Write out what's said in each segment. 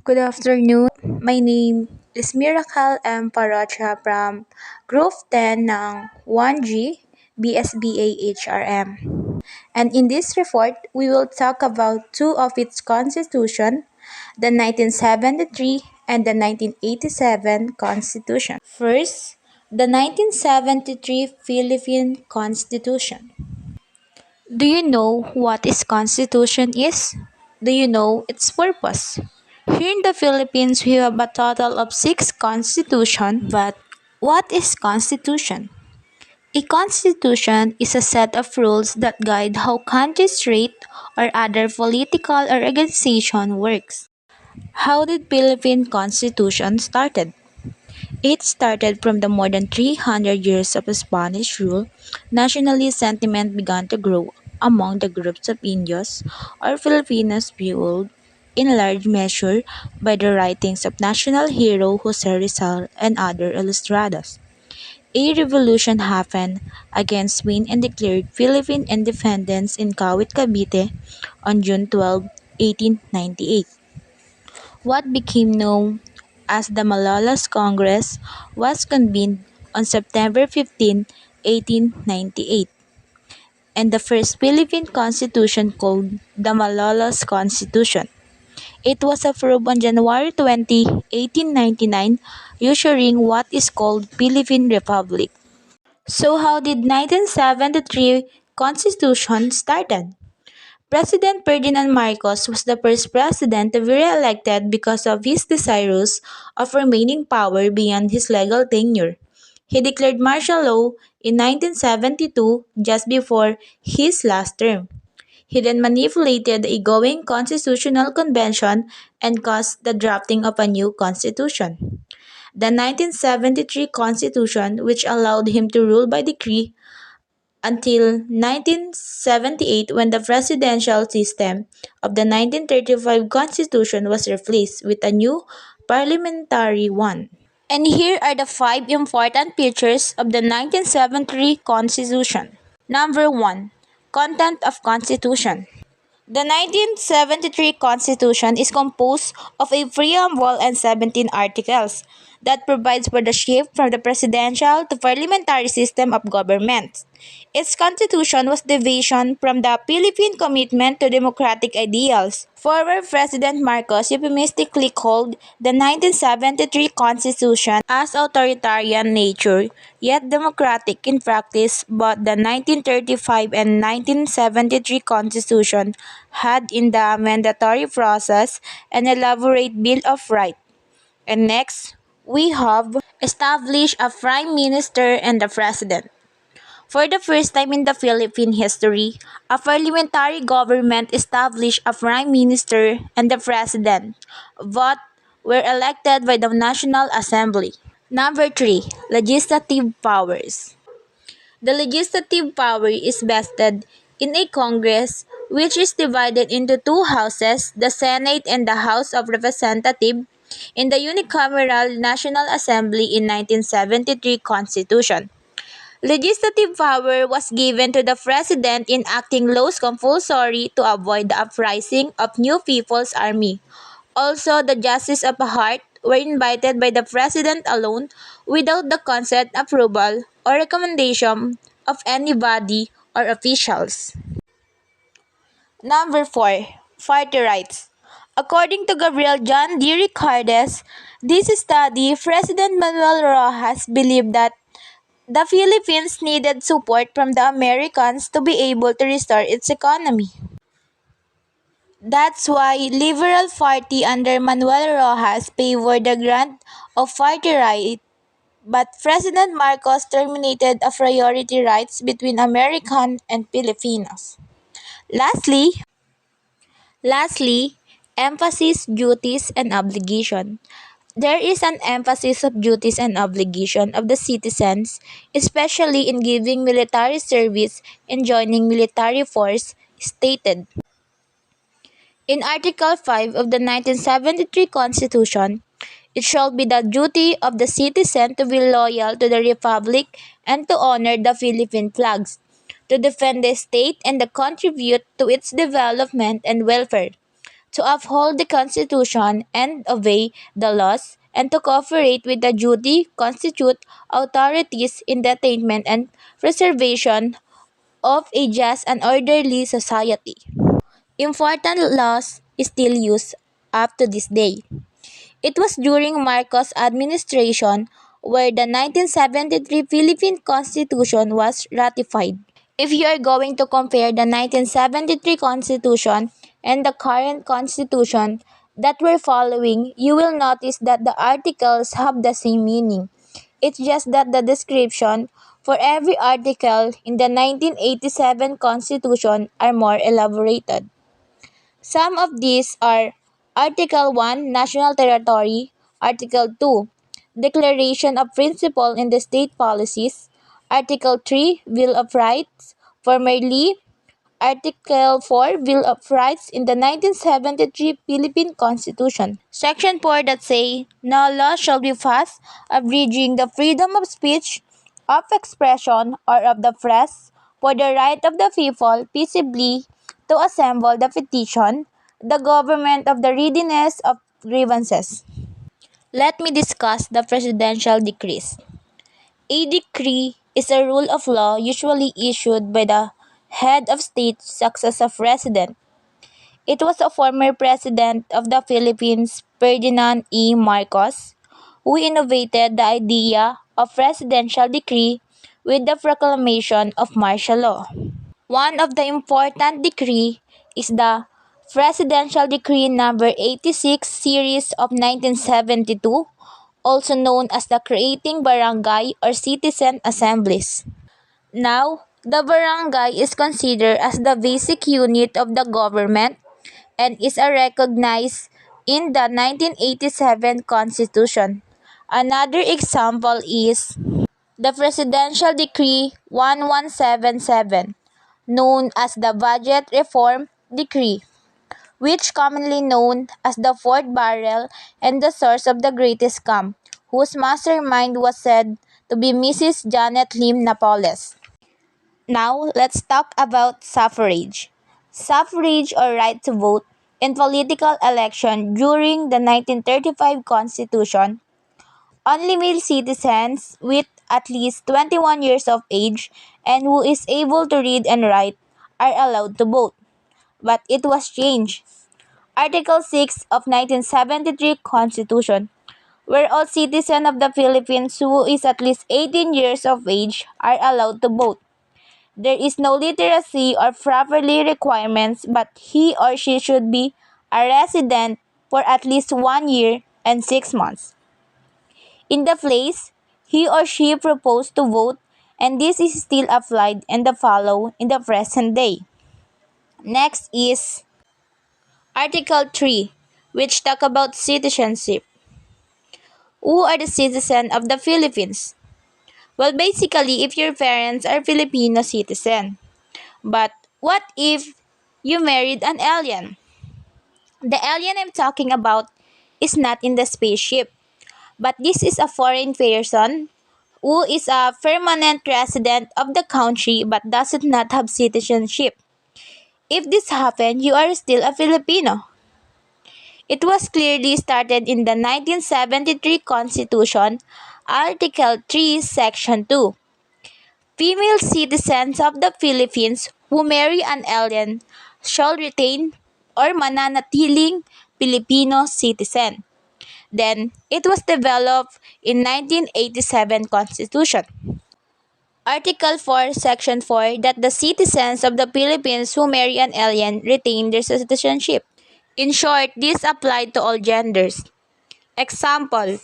Good afternoon. My name is Miracle M. Paracha from Group 10 ng 1G BSBA-HRM. And in this report, we will talk about two of its constitution, the 1973 and the 1987 Constitution. First, the 1973 Philippine Constitution. Do you know what is constitution is? Do you know its purpose? Here in the Philippines, we have a total of 6 constitution, but what is constitution? A constitution is a set of rules that guide how countries rate or other political or organization works. How did Philippine Constitution started? It started from the more than 300 years of Spanish rule. Nationalist sentiment began to grow among the groups of Indios or Filipinos fueled in large measure by the writings of national hero Jose Rizal and other ilustrados. A revolution happened against Spain and declared Philippine independence in Kawit, Cavite on June 12, 1898. What became known as the Malolos Congress was convened on September 15, 1898, and the first Philippine Constitution called the Malolos Constitution. It was approved on January 20, 1899, ushering what is called Philippine Republic. So how did 1973 Constitution started? President Ferdinand Marcos was the first president to be re-elected because of his desirous of remaining power beyond his legal tenure. He declared martial law in 1972, just before his last term. He then manipulated the going constitutional convention and caused the drafting of a new constitution. The 1973 constitution, which allowed him to rule by decree, until 1978, when the presidential system of the 1935 Constitution was replaced with a new parliamentary one. And here are the 5 important features of the 1973 Constitution. Number 1. Content of Constitution. The 1973 Constitution is composed of a preamble and 17 articles that provides for the shift from the presidential to parliamentary system of government. Its constitution was deviation from the Philippine commitment to democratic ideals. Former President Marcos euphemistically called the 1973 Constitution as authoritarian nature, yet democratic in practice. But the 1935 and 1973 Constitution had in the mandatory process an elaborate Bill of Rights. And next, we have established a Prime Minister and the President. For the first time in the Philippine history, a parliamentary government established a Prime Minister and the President. Both were elected by the National Assembly. Number 3. Legislative powers. The legislative power is vested in a Congress which is divided into two houses, the Senate and the House of Representatives, in the unicameral National Assembly in 1973 Constitution. Legislative power was given to the President in acting laws compulsory to avoid the uprising of New People's Army. Also, the Justices of the Heart were invited by the President alone without the consent, approval, or recommendation of anybody or officials. Number 4. Party rights. According to Gabriel John D. Ricardes, this study, President Manuel Rojas believed that the Philippines needed support from the Americans to be able to restore its economy. That's why Liberal Party under Manuel Rojas favored the grant of party right, but President Marcos terminated a priority rights between American and Filipinos. Lastly, Lastly, emphasis, duties, and obligation. There is an emphasis of duties and obligation of the citizens, especially in giving military service and joining military force, stated in Article 5 of the 1973 Constitution. It shall be the duty of the citizen to be loyal to the Republic and to honor the Philippine flags, to defend the state and to contribute to its development and welfare, to uphold the Constitution and obey the laws, and to cooperate with the duty constitute authorities in the attainment and preservation of a just and orderly society. Important laws still used up to this day. It was during Marcos' administration where the 1973 Philippine Constitution was ratified. If you are going to compare the 1973 Constitution and the current Constitution that we're following, you will notice that the articles have the same meaning. It's just that the description for every article in the 1987 Constitution are more elaborated. Some of these are Article 1, National Territory; Article 2, Declaration of Principle in the State Policies; Article 3, Bill of Rights; formerly Article 4, Bill of Rights in the 1973 Philippine Constitution. Section 4 that say, no law shall be passed abridging the freedom of speech, of expression, or of the press, for the right of the people peaceably to assemble the petition, the government of the readiness of grievances. Let me discuss the presidential decrees. A decree is a rule of law usually issued by the head of state successive president. It was a former president of the Philippines, Ferdinand E. Marcos, who innovated the idea of presidential decree with the proclamation of martial law. One of the important decree is the Presidential Decree number 86 series of 1972, also known as the Creating Barangay or Citizen Assemblies. Now, the barangay is considered as the basic unit of the government and is recognized in the 1987 Constitution. Another example is the Presidential Decree 1177, known as the Budget Reform Decree, which commonly known as the fourth barrel and the source of the greatest scam, whose mastermind was said to be Mrs. Janet Lim Napoles. Now, let's talk about suffrage. Suffrage or right to vote in political election during the 1935 Constitution. Only male citizens with at least 21 years of age and who is able to read and write are allowed to vote. But it was changed. Article 6 of 1973 Constitution, where all citizens of the Philippines who is at least 18 years of age are allowed to vote. There is no literacy or property requirements, but he or she should be a resident for at least 1 year and 6 months in the place he or she proposed to vote, and this is still applied and the follow in the present day. Next is Article 3, which talk about citizenship. Who are the citizens of the Philippines? Well, basically, if your parents are Filipino citizen. But what if you married an alien? The alien I'm talking about is not in the spaceship, but this is a foreign person who is a permanent resident of the country but does not have citizenship. If this happened, you are still a Filipino. It was clearly started in the 1973 Constitution, Article 3, Section 2. Female citizens of the Philippines who marry an alien shall retain or mananatiling Filipino citizen. Then, it was developed in 1987 Constitution. Article 4, Section 4 that the citizens of the Philippines who marry an alien retain their citizenship. In short, this applied to all genders. Example,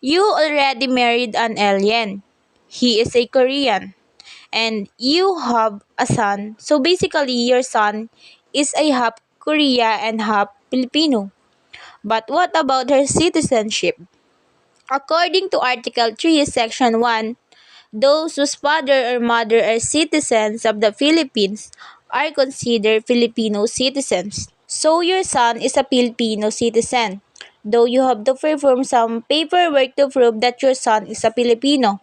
you already married an alien. He is a Korean. And you have a son. So basically, your son is a half Korea and half Filipino. But what about her citizenship? According to Article 3, Section 1, those whose father or mother are citizens of the Philippines are considered Filipino citizens. So your son is a Filipino citizen, though you have to perform some paperwork to prove that your son is a Filipino.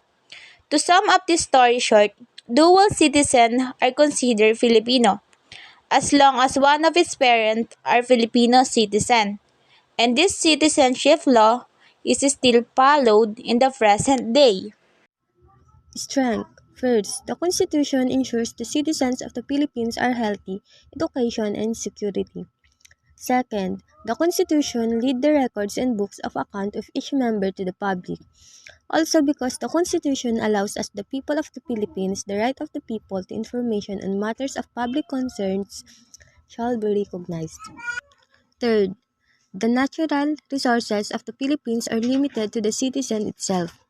To sum up this story short, dual citizens are considered Filipino. as long as one of its parents are Filipino citizen. And this citizenship law is still followed in the present day. Strength. First, the Constitution ensures the citizens of the Philippines are healthy, education, and security. Second, the Constitution lead the records and books of account of each member to the public. Also because the Constitution allows us the people of the Philippines the right of the people to information on matters of public concerns shall be recognized. Third, the natural resources of the Philippines are limited to the citizen itself.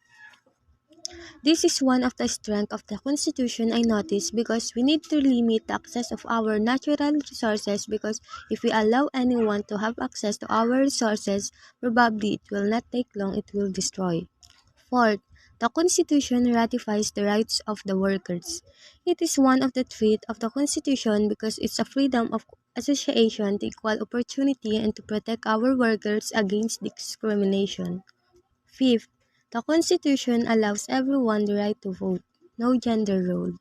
This is one of the strengths of the Constitution I noticed because we need to limit the access of our natural resources because if we allow anyone to have access to our resources, probably it will not take long, it will destroy. Fourth, the Constitution ratifies the rights of the workers. It is one of the traits of the Constitution because it's a freedom of association to equal opportunity and to protect our workers against discrimination. Fifth, the Constitution allows everyone the right to vote. No gender role.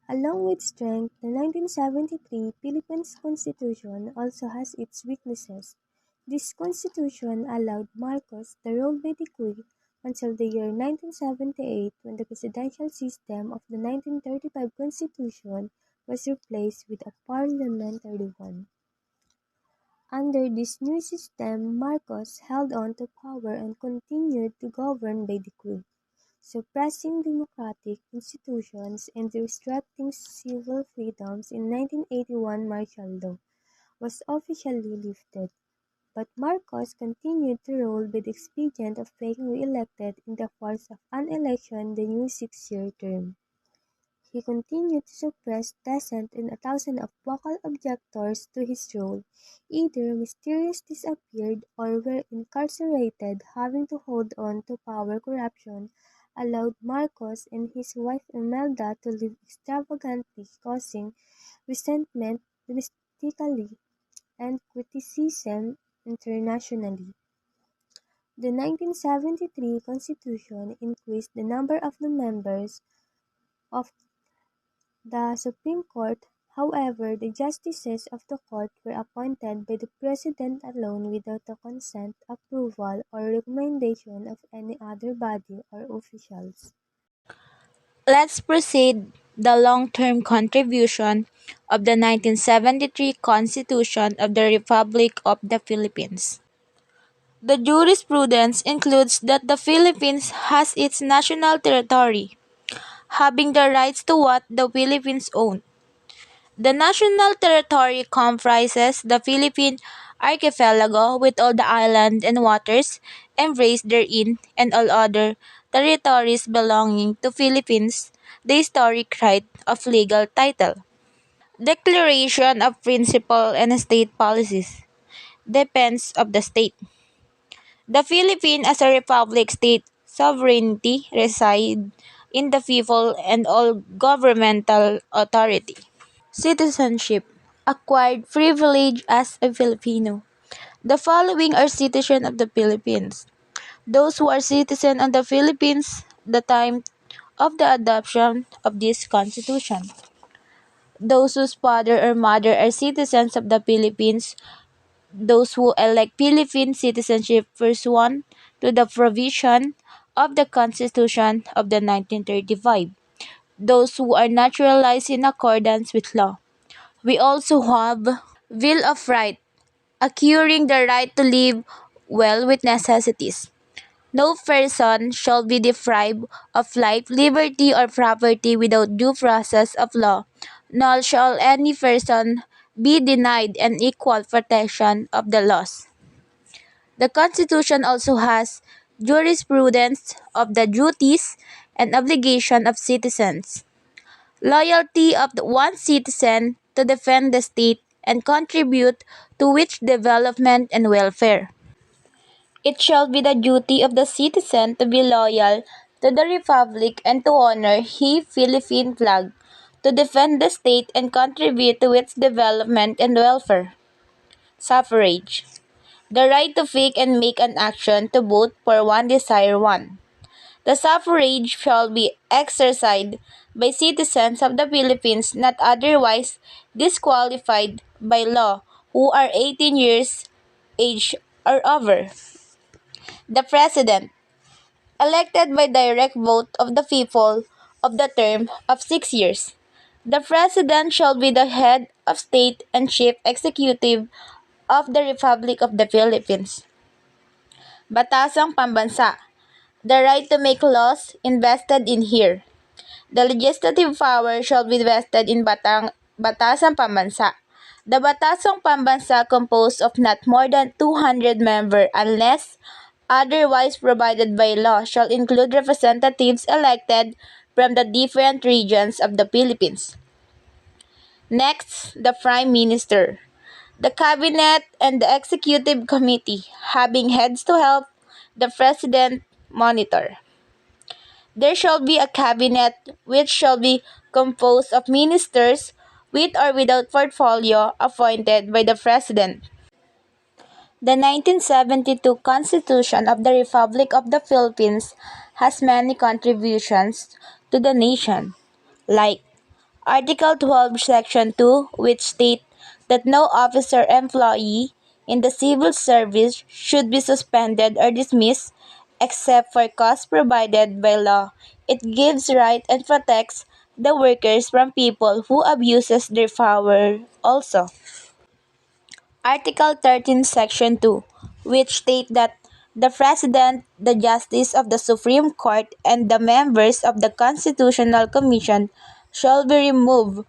Along with strength, the 1973 Philippines Constitution also has its weaknesses. This constitution allowed Marcos the rule by decree until the year 1978 when the presidential system of the 1935 Constitution was replaced with a parliamentary one. Under this new system, Marcos held on to power and continued to govern by decree, suppressing democratic institutions and restricting civil freedoms. In 1981 martial law was officially lifted, but Marcos continued to rule with the expedient of being re-elected in the course of an election the new six-year term. He continued to suppress dissent and thousands of vocal objectors to his rule either mysteriously disappeared or were incarcerated. Having to hold on to power, corruption allowed Marcos and his wife Imelda to live extravagantly, causing resentment domestically and criticism internationally. The 1973 Constitution increased the number of the members of the Supreme Court. However, the justices of the court were appointed by the President alone without the consent, approval, or recommendation of any other body or officials. Let's proceed the long-term contribution of the 1973 Constitution of the Republic of the Philippines. The jurisprudence includes that the Philippines has its national territory, having the rights to what the Philippines own. The national territory comprises the Philippine archipelago with all the islands and waters embraced therein and all other territories belonging to Philippines, the historic right of legal title. Declaration of principle and state policies depends of the state. The Philippines as a republic state sovereignty reside in the people and all governmental authority. Citizenship. Acquired privilege as a Filipino. The following are citizens of the Philippines. Those who are citizens of the Philippines the time of the adoption of this constitution. Those whose father or mother are citizens of the Philippines. Those who elect Philippine citizenship pursuant to the provision of the Constitution of the 1935. Those who are naturalized in accordance with law. We also have Bill of Right, acquiring the right to live well with necessities. No person shall be deprived of life, liberty, or property without due process of law, nor shall any person be denied an equal protection of the laws. The Constitution also has jurisprudence of the duties and obligation of citizens. Loyalty of the one citizen to defend the state and contribute to its development and welfare. It shall be the duty of the citizen to be loyal to the republic and to honor the Philippine flag, to defend the state and contribute to its development and welfare. Suffrage. The right to pick and make an action to vote for one desire one. The suffrage shall be exercised by citizens of the Philippines not otherwise disqualified by law who are 18 years age or over. The President, elected by direct vote of the people of the term of 6 years. The President shall be the head of state and chief executive of the Republic of the Philippines. Batasang Pambansa. The right to make laws invested in here. The legislative power shall be vested in Batasang Pambansa. The Batasang Pambansa composed of not more than 200 members unless otherwise provided by law shall include representatives elected from the different regions of the Philippines. Next, the Prime Minister. The Cabinet and the Executive Committee having heads to help the President monitor. There shall be a cabinet which shall be composed of ministers with or without portfolio appointed by the President. The 1972 Constitution of the Republic of the Philippines has many contributions to the nation, like Article 12, Section 2, which state that no officer employee in the civil service should be suspended or dismissed except for cause provided by law. It gives right and protects the workers from people who abuses their power also. Article 13, Section 2, which state that the President, the Justice of the Supreme Court, and the members of the Constitutional Commission shall be removed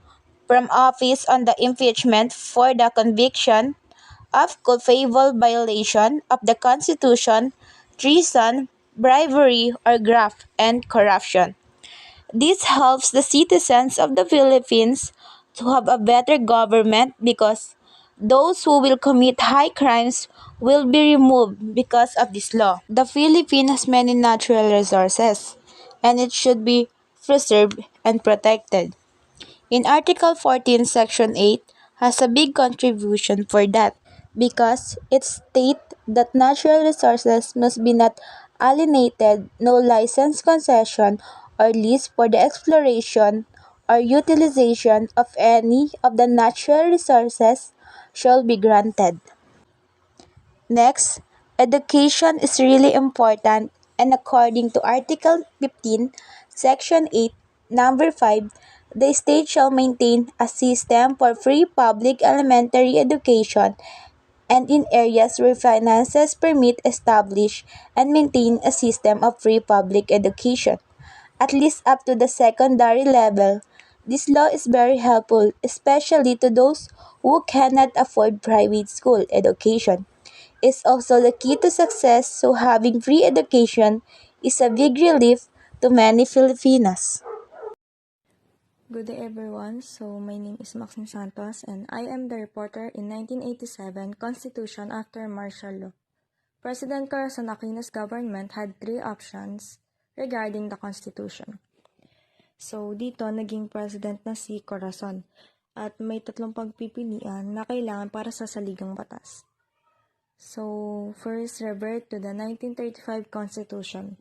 from office on the impeachment for the conviction of culpable violation of the Constitution, treason, bribery, or graft and corruption. This helps the citizens of the Philippines to have a better government because those who will commit high crimes will be removed because of this law. The Philippines has many natural resources and it should be preserved and protected. In Article 14, Section 8 has a big contribution for that because it states that natural resources must be not alienated, no license, concession, or lease for the exploration or utilization of any of the natural resources shall be granted. Next, education is really important and according to Article 15, Section 8, Number 5, the state shall maintain a system for free public elementary education and in areas where finances permit establish and maintain a system of free public education, at least up to the secondary level. This law is very helpful, especially to those who cannot afford private school education. It's also the key to success, so having free education is a big relief to many Filipinos. Good day everyone. So my name is Maxine Santos and I am the reporter in 1987 Constitution after martial law. President Corazon Aquino's government had three options regarding the Constitution. So dito naging president na si Corazon at may tatlong pagpipilian na kailangan para sa saligang batas. So first, revert to the 1935 Constitution.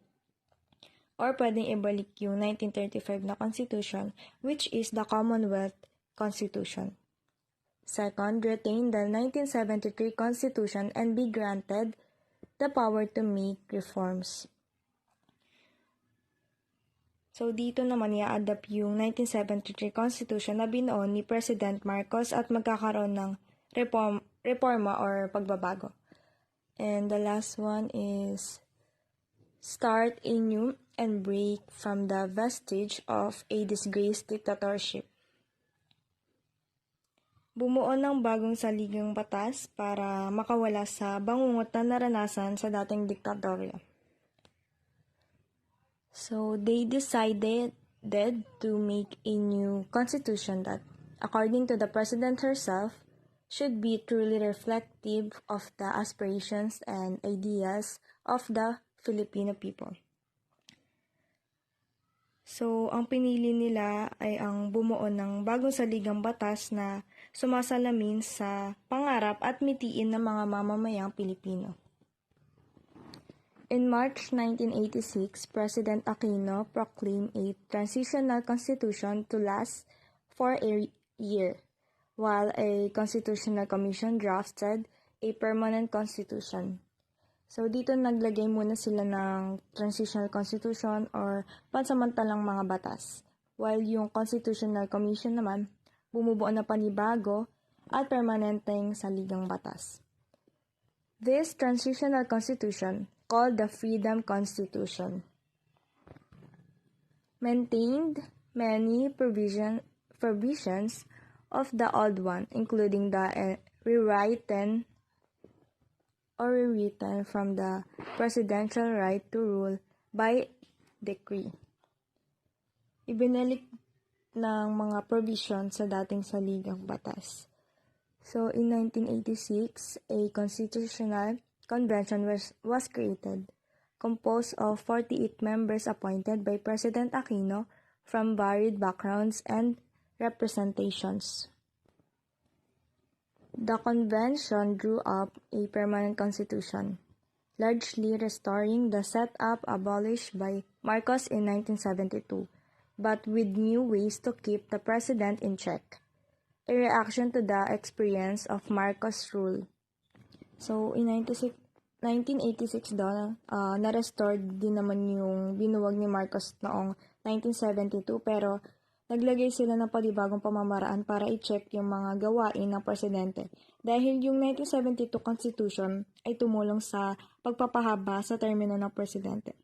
Or pwedeng ibalik yung 1935 na Constitution, which is the Commonwealth Constitution. Second, retain the 1973 Constitution and be granted the power to make reforms. So dito naman i-adapt yung 1973 Constitution na binuo ni President Marcos at magkakaroon ng reforma or pagbabago. And the last one is start a new and break from the vestige of a disgraced dictatorship. Bumuo ng bagong saligang batas para makawala sa bangungot na naranasan sa dating diktatorya. So they decided to make a new constitution that, according to the president herself, should be truly reflective of the aspirations and ideas of the Filipino people. So, ang pinili nila ay ang bumuo ng bagong saligang batas na sumasalamin sa pangarap at mitiin ng mga mamamayang Pilipino. In March 1986, President Aquino proclaimed a transitional constitution to last for a year, while a constitutional commission drafted a permanent constitution. So, dito naglagay muna sila ng transitional constitution or pansamantalang mga batas. While yung constitutional commission naman, bumubuo na panibago at permanenteng saligang batas. This transitional constitution, called the Freedom Constitution, maintained many provisions of the old one, including the rewritten from the presidential right to rule by decree. Ibinalik ng mga provisions sa dating saligang batas. So, in 1986, a constitutional convention was created, composed of 48 members appointed by President Aquino from varied backgrounds and representations. The convention drew up a permanent constitution, largely restoring the setup abolished by Marcos in 1972, but with new ways to keep the president in check, a reaction to the experience of Marcos' rule. So, in 1986 na-restore din naman yung binuwag ni Marcos noong 1972, pero naglagay sila ng panibagong pamamaraan para i-check yung mga gawain ng presidente. Dahil yung 1972 Constitution ay tumulong sa pagpapahaba sa termino ng presidente.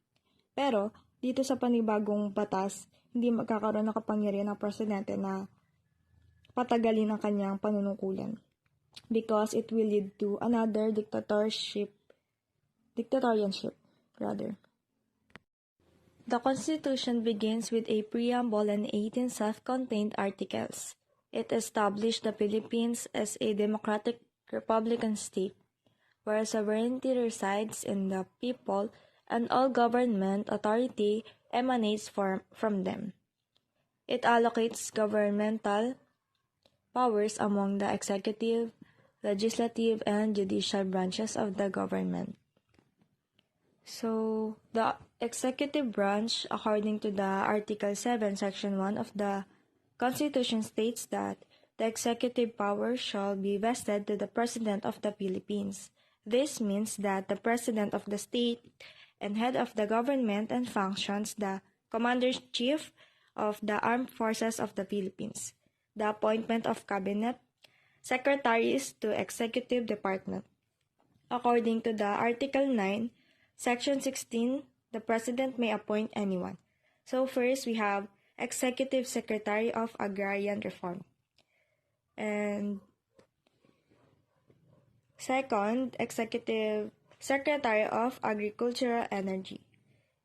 Pero, dito sa panibagong batas, hindi magkakaroon ng kapangyarihan ng presidente na patagalin ang kanyang panunungkulan. Because it will lead to another dictatorship. The Constitution begins with a preamble and 18 self-contained articles. It established the Philippines as a democratic republican state, where sovereignty resides in the people and all government authority emanates from them. It allocates governmental powers among the executive, legislative, and judicial branches of the government. So, the executive branch, according to the Article 7, Section 1 of the Constitution states that the executive power shall be vested to the President of the Philippines. This means that the President of the state and head of the government and functions the Commander-in-Chief of the Armed Forces of the Philippines, the appointment of cabinet, secretaries to executive department. According to the Article 9, Section 16, the President may appoint anyone. So first, we have Executive Secretary of Agrarian Reform. And second, Executive Secretary of Agricultural Energy.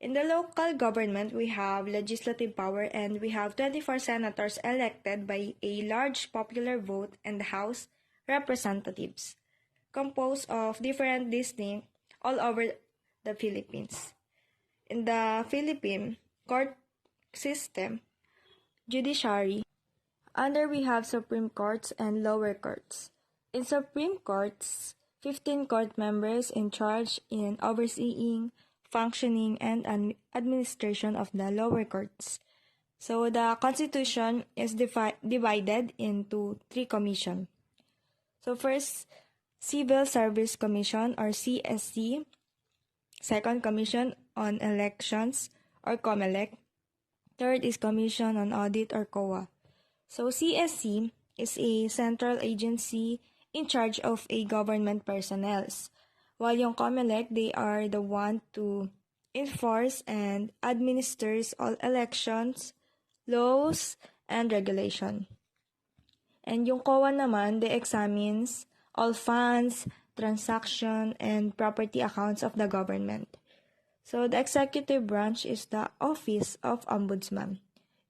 In the local government, we have legislative power and we have 24 senators elected by a large popular vote in the House Representatives, composed of different districts all over the Philippines. In the Philippine court system, judiciary, under we have Supreme Courts and lower courts. In Supreme Courts, 15 court members in charge in overseeing, functioning, and administration of the lower courts. So the Constitution is divided into 3 commissions. So first, Civil Service Commission or CSC. Second, Commission on Elections or COMELEC. Third is Commission on Audit or COA. So CSC is a central agency in charge of a government personnel. While yung COMELEC, they are the one to enforce and administers all elections, laws, and regulation. And yung COA naman, they examines all funds, transaction, and property accounts of the government. So the executive branch is the Office of Ombudsman,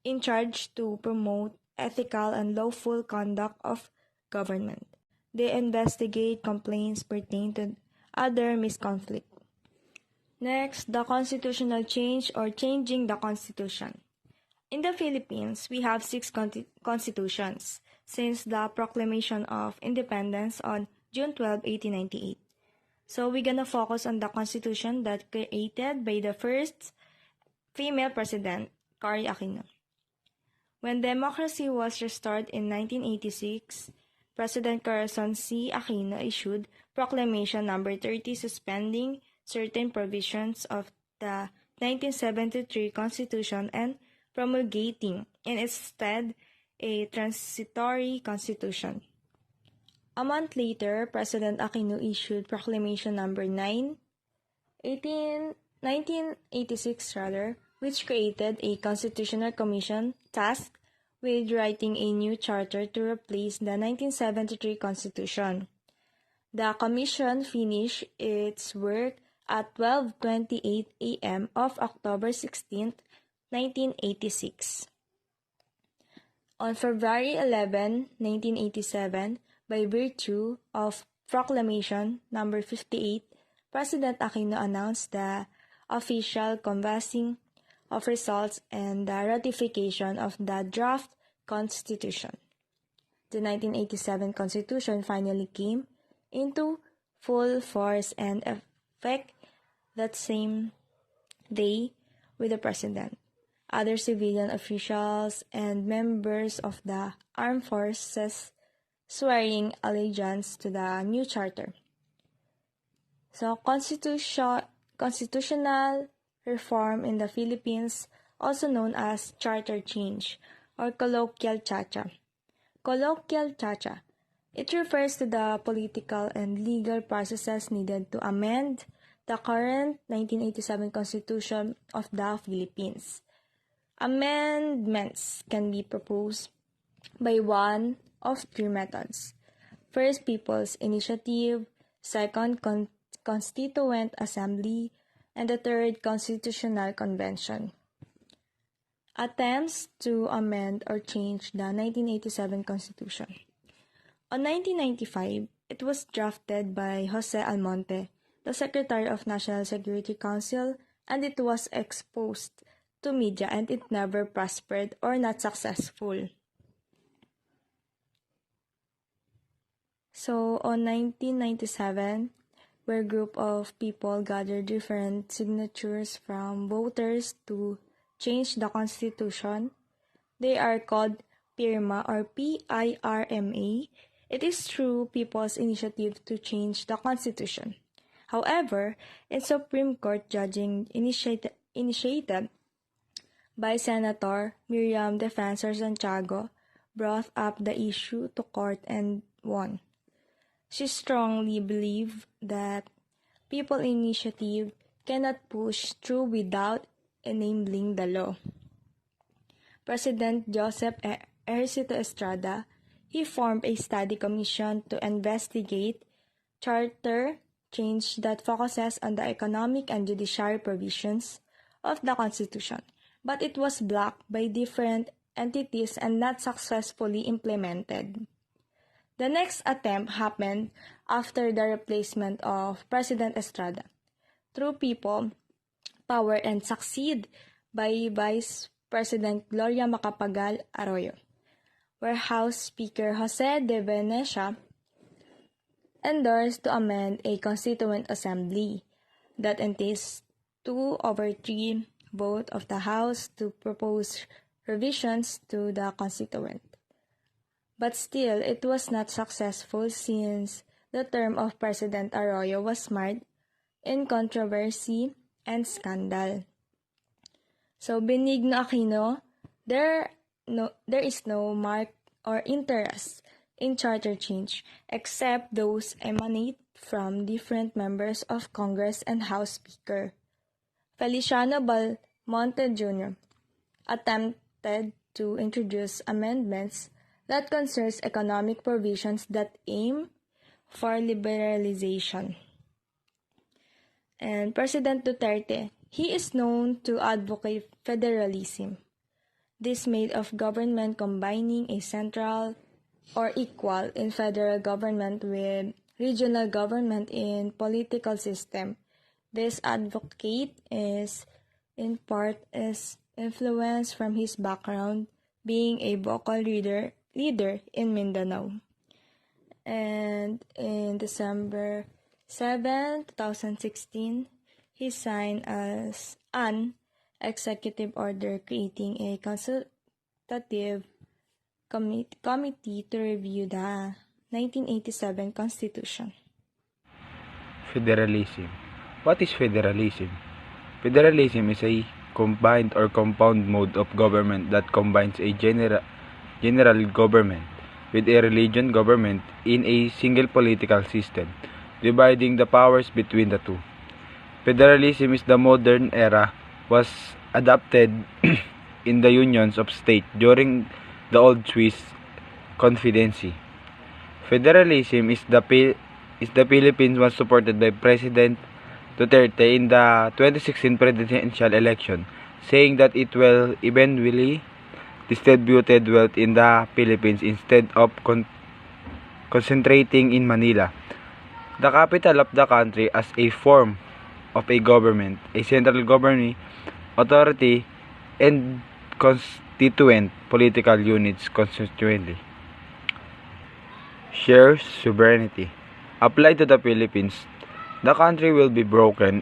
in charge to promote ethical and lawful conduct of government. They investigate complaints pertaining to other misconflict. Next, the constitutional change or changing the Constitution. In the Philippines, we have 6 constitutions since the proclamation of independence on June 12, 1898. So we're gonna focus on the constitution that created by the first female president, Cory Aquino. When democracy was restored in 1986, President Corazon C. Aquino issued Proclamation Number 30 suspending certain provisions of the 1973 Constitution and promulgating in its stead a transitory constitution. A month later, President Aquino issued Proclamation Number 9, 1986, which created a constitutional commission tasked with writing a new charter to replace the 1973 Constitution. The commission finished its work at 12:28 a.m. of October 16, 1986. On February 11, 1987, by virtue of Proclamation Number 58, President Aquino announced the official canvassing of results and the ratification of the draft Constitution. The 1987 Constitution finally came into full force and effect that same day with the President, other civilian officials, and members of the armed forces swearing allegiance to the new charter. So, constitutional reform in the Philippines, also known as charter change or colloquial chacha. Colloquial chacha. It refers to the political and legal processes needed to amend the current 1987 Constitution of the Philippines. Amendments can be proposed by one of three methods. First, People's Initiative. Second, Constituent Assembly. And the third, Constitutional Convention. Attempts to amend or change the 1987 Constitution. On 1995, it was drafted by Jose Almonte, the Secretary of National Security Council, and it was exposed to media and it never prospered or not successful. So, on 1997, where a group of people gathered different signatures from voters to change the Constitution. They are called PIRMA or PIRMA. It is through people's initiative to change the Constitution. However, in Supreme Court judging initiated by Senator Miriam Defensor Santiago brought up the issue to court and won. She strongly believed that people initiative cannot push through without enabling the law. President Joseph Ejercito Estrada, he formed a study commission to investigate charter change that focuses on the economic and judiciary provisions of the Constitution, but it was blocked by different entities and not successfully implemented. The next attempt happened after the replacement of President Estrada through people power and succeed by Vice President Gloria Macapagal Arroyo, where House Speaker Jose de Venecia endorsed to amend a constituent assembly that entails 2/3 vote of the House to propose revisions to the constituent. But still, it was not successful since the term of President Arroyo was marred in controversy and scandal. So, Benigno Aquino, there is no mark or interest in charter change except those emanate from different members of Congress and House Speaker. Feliciano Belmonte Jr. attempted to introduce amendments that concerns economic provisions that aim for liberalization. And President Duterte, he is known to advocate federalism. This made of government combining a central or equal in federal government with regional government in political system. This advocate is in part is influenced from his background being a vocal leader in Mindanao. And in December 7, 2016, he signed as an executive order creating a consultative committee to review the 1987 Constitution. Federalism. What is federalism? Federalism is a combined or compound mode of government that combines a general government with a religion government in a single political system, dividing the powers between the two. Federalism is the modern era was adopted in the unions of states during the old Swiss Confederacy. Federalism is the Philippines was supported by President Duterte in the 2016 presidential election, saying that it will eventually distributed wealth in the Philippines instead of concentrating in Manila, the capital of the country, as a form of a government, a central governing authority, and constituent political units constituently. Shares sovereignty. Applied to the Philippines, the country will be broken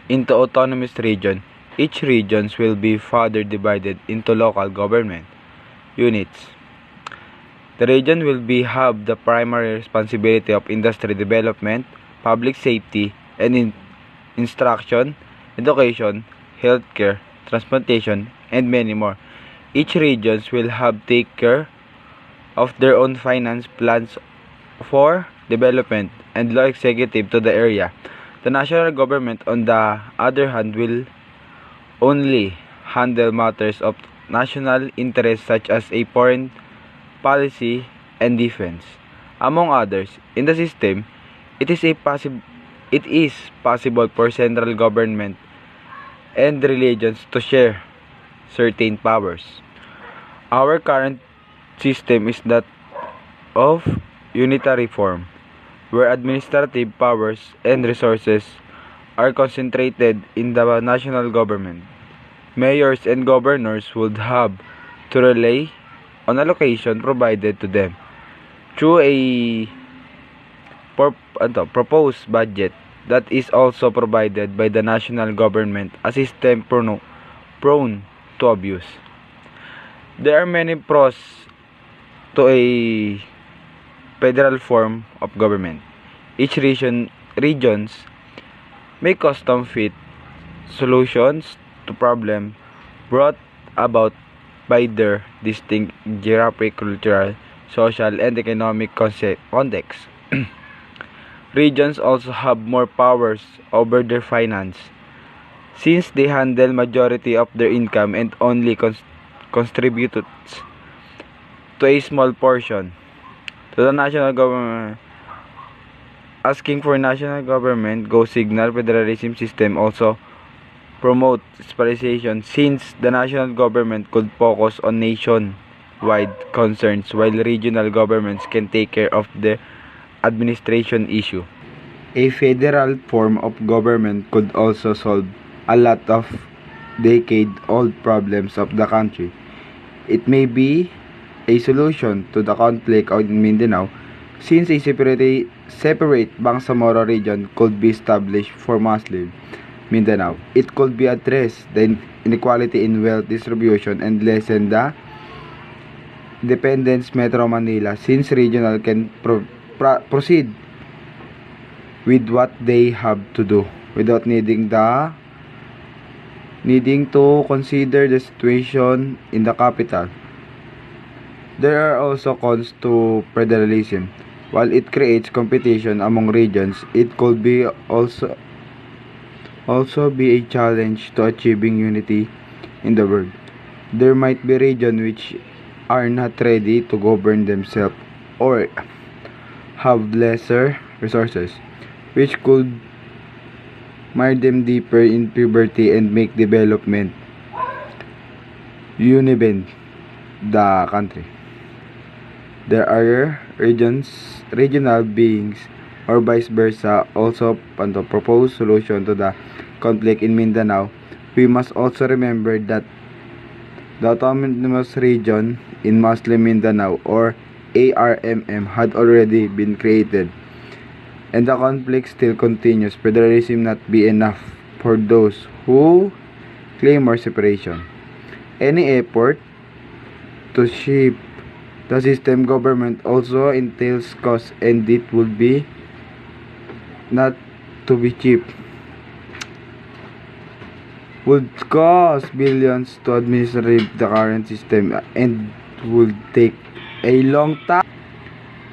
into autonomous regions. Each regions will be further divided into local government units. The region will have the primary responsibility of industry development, public safety, and instruction, education, healthcare, transportation, and many more. Each regions will have take care of their own finance plans for development and law executive to the area. The national government, on the other hand, will only handle matters of national interest such as a foreign policy and defense. Among others, in the system, it is possible for central government and religions to share certain powers. Our current system is that of unitary form, where administrative powers and resources are concentrated in the national government. Mayors and governors would have to rely on allocation provided to them through a proposed budget that is also provided by the national government, a system prone to abuse. There are many pros to a federal form of government. Each regions may custom fit solutions to problems brought about by their distinct geographic, cultural, social, and economic context. Regions also have more powers over their finance, since they handle majority of their income and only contributes to a small portion to the national government. Asking for national government go signal federalism system also promote specialization, since the national government could focus on nation-wide concerns while regional governments can take care of the administration issue. A federal form of government could also solve a lot of decade-old problems of the country. It may be a solution to the conflict in Mindanao, since a separate Bangsamoro region could be established for Muslim Mindanao. It could be address the inequality in wealth distribution and lessen the dependence Metro Manila, since regional can proceed with what they have to do without needing to consider the situation in the capital. There are also cons to federalism. While it creates competition among regions, it could be also be a challenge to achieving unity in the world. There might be regions which are not ready to govern themselves or have lesser resources, which could mire them deeper in poverty and make development uneven the country. There are regional beings or vice versa also propose solution to the conflict in Mindanao. We must also remember that the autonomous region in Muslim Mindanao or ARMM had already been created and the conflict still continues. Federalism not be enough for those who claim more separation. Any effort to shape the system government also entails cost, and it would be not to be cheap. Would cost billions to administrate the current system and would take a long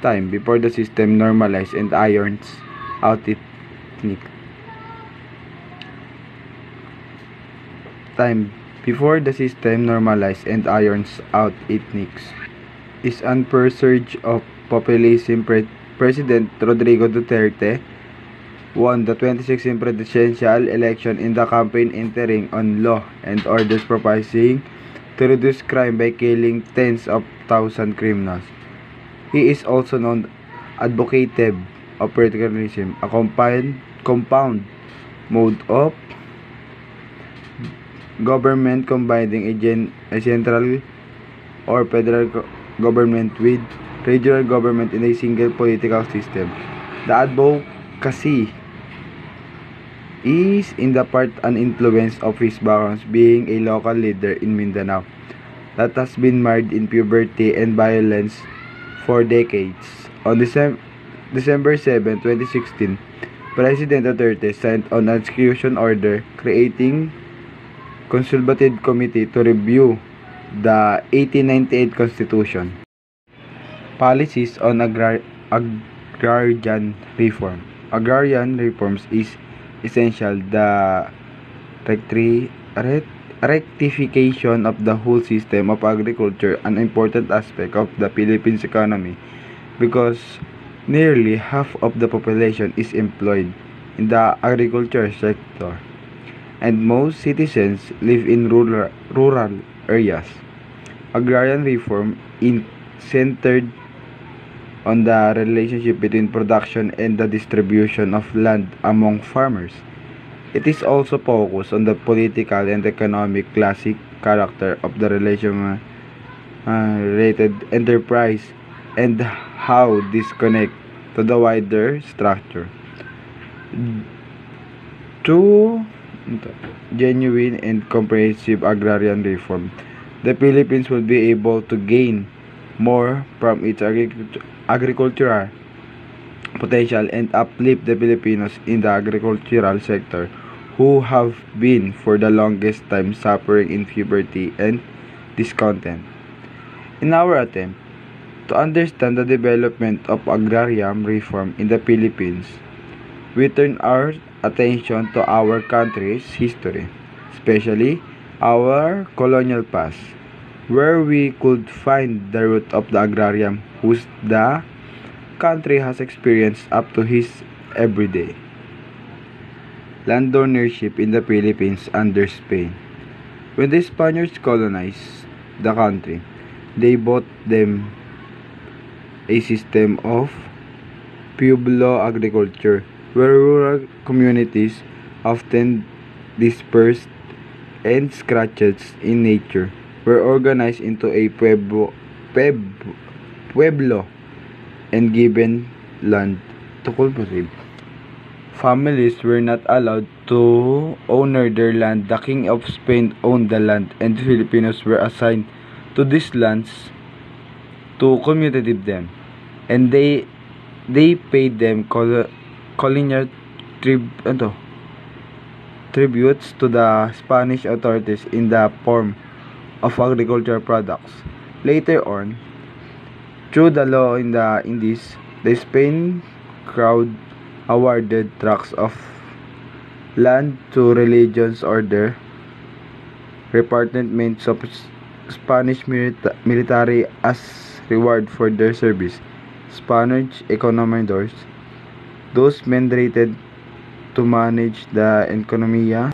time before the system normalizes and irons out its nick. Time before the system normalizes and irons out its nicks is unfair surge of populism. President Rodrigo Duterte won the 2016 presidential election in the campaign entering on law and orders proposing to reduce crime by killing tens of thousands criminals. He is also known advocate of federalism, a compound mode of government combining a central or federal government with regional government in a single political system. The advocacy is in the part an influence of his background being a local leader in Mindanao that has been marred in poverty and violence for decades. On December 7, 2016, President Duterte signed an execution order creating consultative committee to review the 1898 Constitution. Policies on agrarian reform. Agrarian reforms is essential. The rectification of the whole system of agriculture, an important aspect of the Philippines economy, because nearly half of the population is employed in the agriculture sector, and most citizens live in rural areas. Agrarian reform is centered on the relationship between production and the distribution of land among farmers. It is also focused on the political and economic classic character of the related enterprise and how this connect to the wider structure. Through genuine and comprehensive agrarian reform, the Philippines will be able to gain more from its agricultural potential and uplift the Filipinos in the agricultural sector who have been for the longest time suffering in poverty and discontent. In our attempt to understand the development of agrarian reform in the Philippines, we turn our attention to our country's history, especially our colonial past, where we could find the root of the agrarian whose the country has experienced up to his everyday. Land ownership in the Philippines under Spain. When the Spaniards colonized the country, they bought them a system of pueblo agriculture, where rural communities, often dispersed and scattered in nature, were organized into a pueblo and given land to cultivate. Families were not allowed to own their land. The King of Spain owned the land, and Filipinos were assigned to these lands to cultivate them, and they paid them colonial tributes to the Spanish authorities in the form of agricultural products. Later on, through the law in the Indies, the Spain crown awarded tracts of land to religious order, departments of Spanish military as reward for their service. Spanish economidors, those mandated to manage the economia,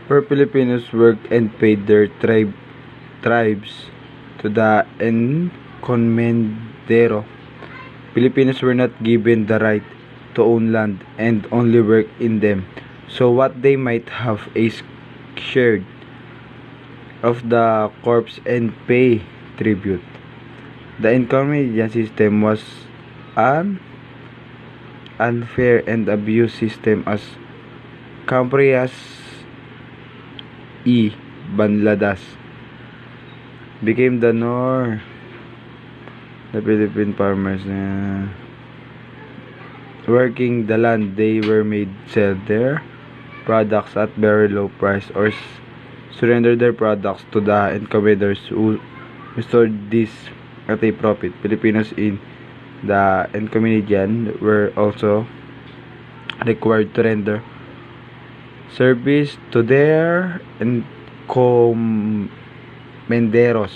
where Filipinos worked and paid their tribes to the encomendero. Filipinos were not given the right to own land and only work in them, so what they might have a share of the corpse and pay tribute. The encomendation system was an unfair and abuse system as Camprias E. Banladas became the norm. The Philippine farmers working the land they were made sell their products at very low price or surrender their products to the incubators who restored this at a profit. Filipinos in the Encomidian were also required to render service to their encomenderos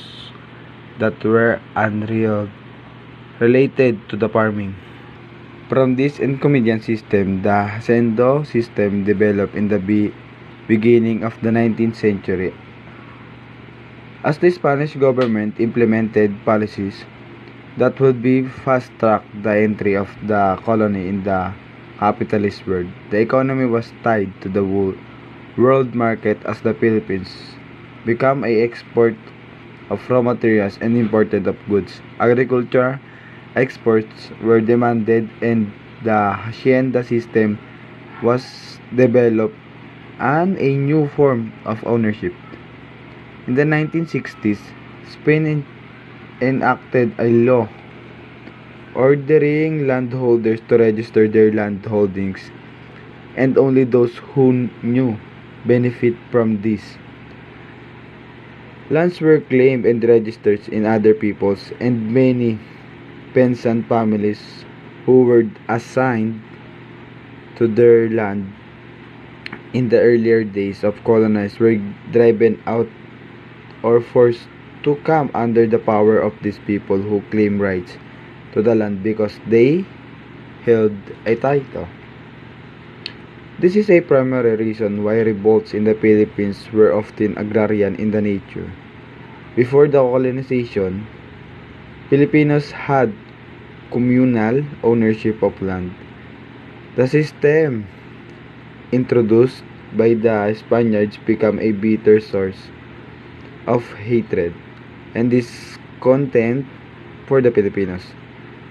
that were unreal related to the farming. From this encomidian system, the haciendo system developed in the beginning of the 19th century. As the Spanish government implemented policies that would be fast-track the entry of the colony in the capitalist world, the economy was tied to the world market as the Philippines became a export of raw materials and imported of goods. Agriculture exports were demanded and the hacienda system was developed and a new form of ownership. In the 1960s, Spain enacted a law ordering landholders to register their land holdings and only those who knew benefit from this. Lands were claimed and registered in other people's and many peasant families who were assigned to their land in the earlier days of colonies were driven out or forced to come under the power of these people who claim rights to the land because they held a title. This is a primary reason why revolts in the Philippines were often agrarian in the nature. Before the colonization, Filipinos had communal ownership of land. The system introduced by the Spaniards became a bitter source of hatred and discontent for the Filipinos.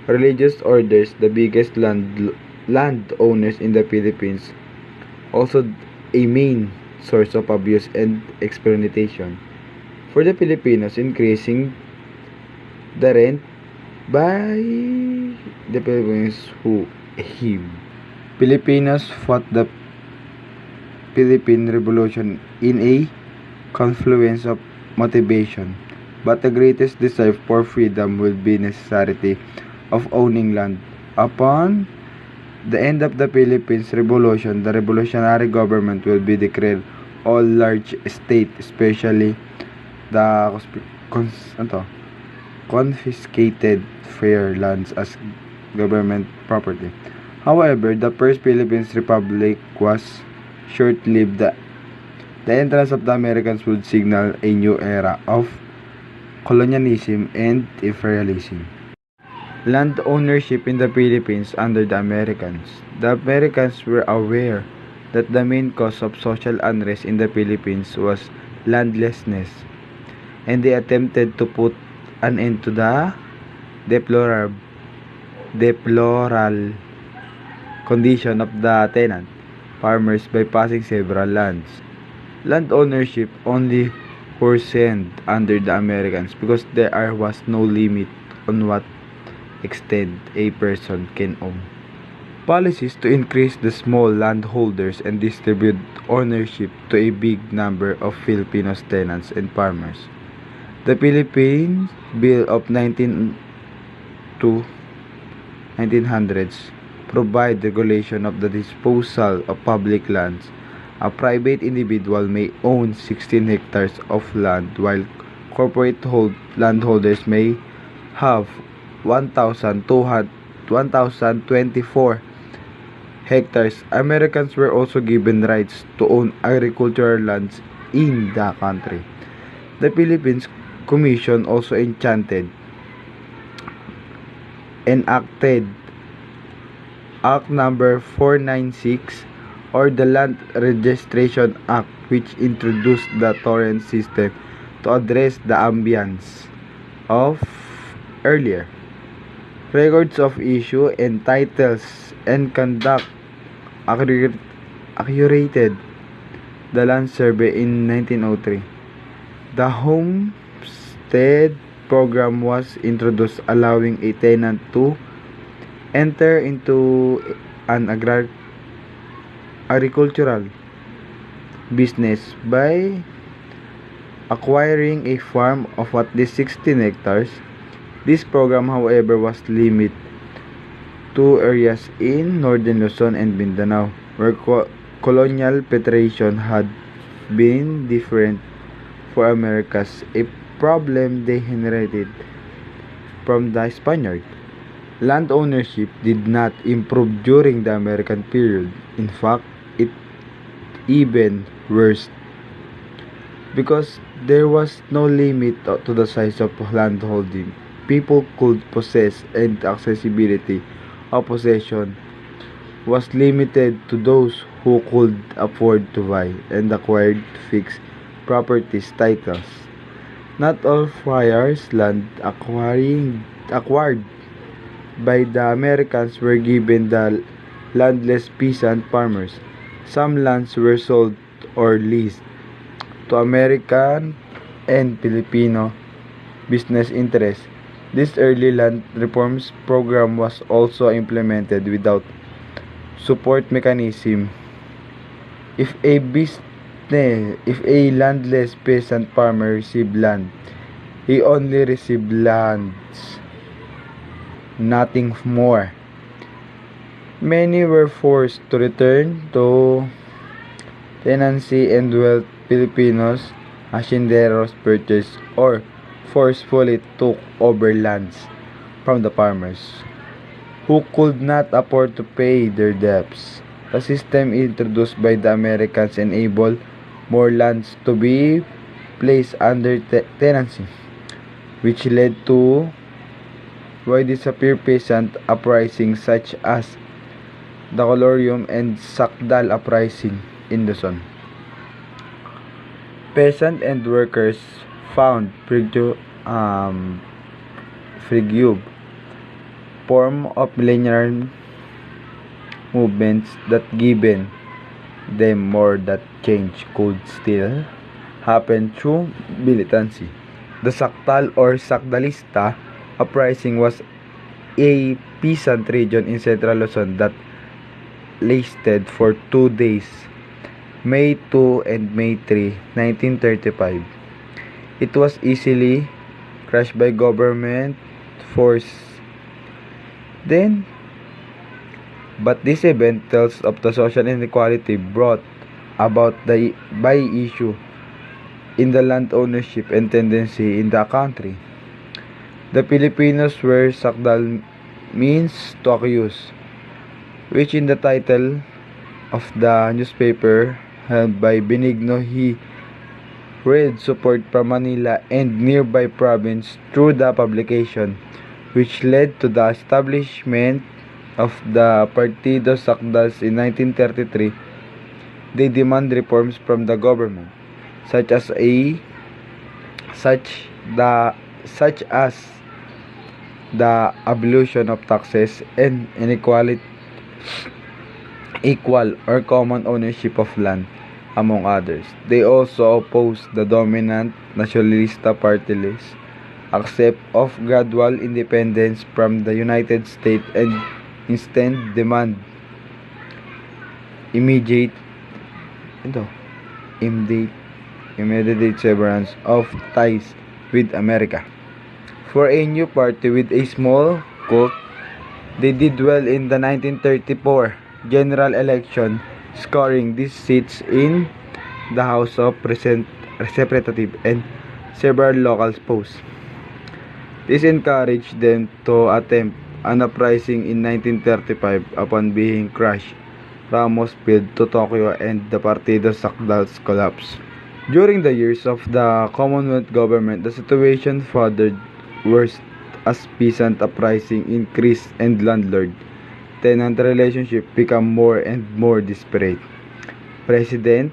Religious orders, the biggest landowners in the Philippines, also a main source of abuse and exploitation for the Filipinos, increasing the rent by the Filipinos who him. Filipinos fought the Philippine Revolution in a confluence of motivation, but the greatest desire for freedom will be necessity of owning land. Upon the end of the Philippines Revolution, the revolutionary government will be declared all large estate, especially the confiscated fair lands as government property. However, the First Philippines Republic was short-lived. The entrance of the Americans would signal a new era of colonialism and imperialism. Land ownership in the Philippines under the Americans. The Americans were aware that the main cause of social unrest in the Philippines was landlessness, and they attempted to put an end to the deplorable condition of the tenant farmers by passing several lands. Land ownership only worsened under the Americans because there was no limit on what extent a person can own. Policies to increase the small landholders and distribute ownership to a big number of Filipino tenants and farmers. The Philippine Bill of 1900s provide regulation of the disposal of public lands. A private individual may own 16 hectares of land while corporate landholders may have 1,024 hectares. Americans were also given rights to own agricultural lands in the country. The Philippines Commission also enacted Act number 496 or the Land Registration Act, which introduced the torrent system to address the ambience of earlier. Records of issue and titles and conduct accurate, accurated the land survey in 1903. The homestead program was introduced, allowing a tenant to enter into an agricultural business by acquiring a farm of at least 16 hectares. This program, however, was limited to areas in northern Luzon and Mindanao, where colonial penetration had been different for Americas, a problem they inherited from the Spaniards. Land ownership did not improve during the American period. In fact, it even worse because there was no limit to the size of landholding. People could possess, and accessibility of possession was limited to those who could afford to buy and acquired fixed properties titles. Not all friars land acquired by the Americans were given the landless peasant farmers. Some lands were sold or leased to American and Filipino business interests. This early land reforms program was also implemented without support mechanism. If a landless peasant farmer received land, he only received lands, nothing more. Many were forced to return to tenancy, and wealth Filipinos, hacienderos purchased or forcefully took over lands from the farmers who could not afford to pay their debts. The system introduced by the Americans enabled more lands to be placed under tenancy, which led to widespread peasant uprisings such as the Colorium and Sakdal uprising in Luzon. Peasant and workers found frigube form of millennial movements that given them more that change could still happen through militancy. The Saktal or Sakdalista uprising was a peasant region in central Luzon that lasted for 2 days, May 2 and May 3, 1935. It was easily crushed by government force then, but this event tells of the social inequality brought about by issue in the land ownership and tendency in the country. The Filipinos were Sakdal means to accuse, which in the title of the newspaper held by Benigno he read support from Manila and nearby province through the publication, which led to the establishment of the Partido Sakdals in 1933. They demand reforms from the government, such as such as the abolition of taxes and equal or common ownership of land, among others. They also opposed the dominant nationalista party list, accept of gradual independence from the United States, and instead demand immediate ito, immediate severance of ties with America. For a new party with a small cult, they did well in the 1934 general election, scoring these seats in the House of Representatives and several local posts. This encouraged them to attempt an uprising in 1935 upon being crushed. Ramos fled to Tokyo and the Partido Sakdal's collapsed. During the years of the Commonwealth government, the situation further worsened as peasant uprising increased and landlord-tenant relationship became more and more desperate. President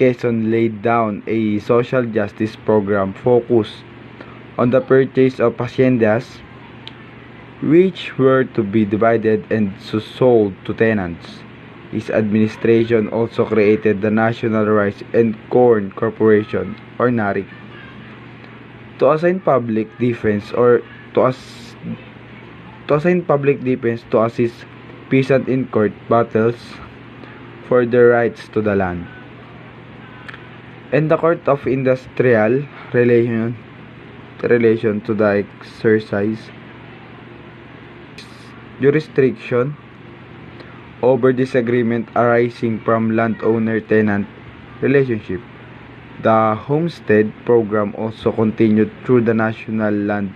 Quezon laid down a social justice program focused on the purchase of haciendas which were to be divided and sold to tenants. His administration also created the National Rice and Corn Corporation, or NARIC, to assign public defense or to as to assign public defense to assist peasants in court battles for their rights to the land. And the Court of Industrial relation to the exercise jurisdiction over disagreement arising from landowner-tenant relationship. The Homestead Program also continued through the National Land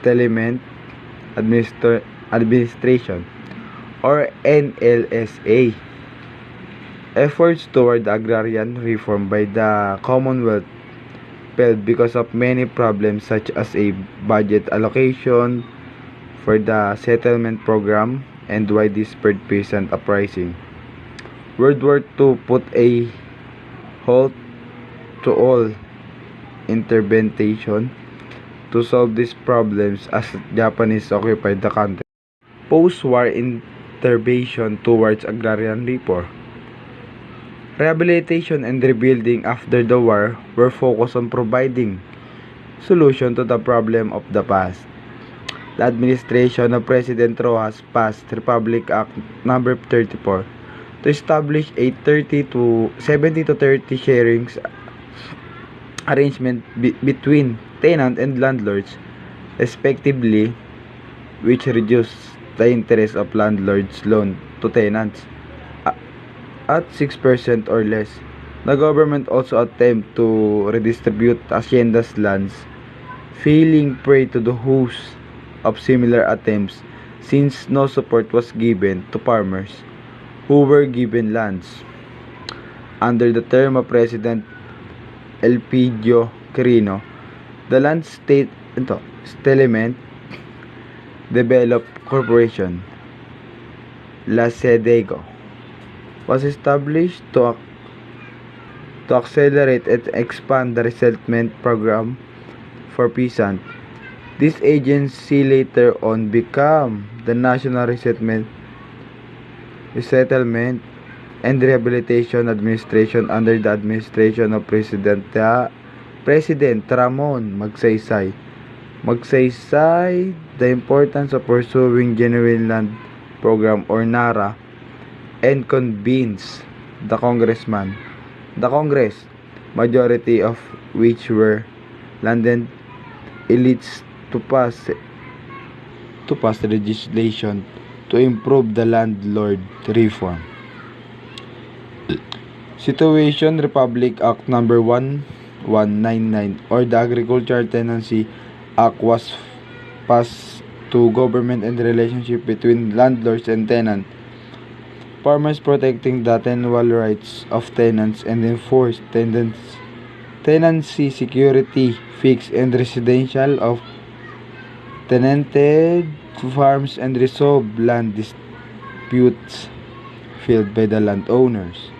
Settlement Administration, or NLSA. Efforts toward agrarian reform by the Commonwealth failed because of many problems such as a budget allocation for the settlement program and widespread peasant uprising. World War II put a halt to all intervention to solve these problems as Japanese occupied the country. Post-war intervention towards agrarian reform. Rehabilitation and rebuilding after the war were focused on providing solution to the problem of the past. The administration of President Rojas passed Republic Act No. 34 to establish a 70 to 30 sharing arrangement between tenant and landlords, respectively, which reduced the interest of landlords' loan to tenants at 6% or less. The government also attempted to redistribute Hacienda's lands, falling prey to the host of similar attempts since no support was given to farmers who were given lands. Under the term of President Elpidio Quirino, the Land Settlement Development Corporation, La SEDEGO, was established to accelerate and expand the resettlement program for peasants. This agency later on became the National Resettlement and Rehabilitation Administration under the administration of President Ramon Magsaysay. The importance of pursuing Genuine Land Program, or NARA, and convinced the Congress, majority of which were landed elites, to pass legislation to improve the landlord reform. Situation Republic Act No. 1199, or the Agricultural Tenancy Act, was passed to government and the relationship between landlords and tenants, farmers, protecting the tenancy rights of tenants and enforce tenancy security, fixed and residential of tenanted farms, and resolve land disputes filed by the landowners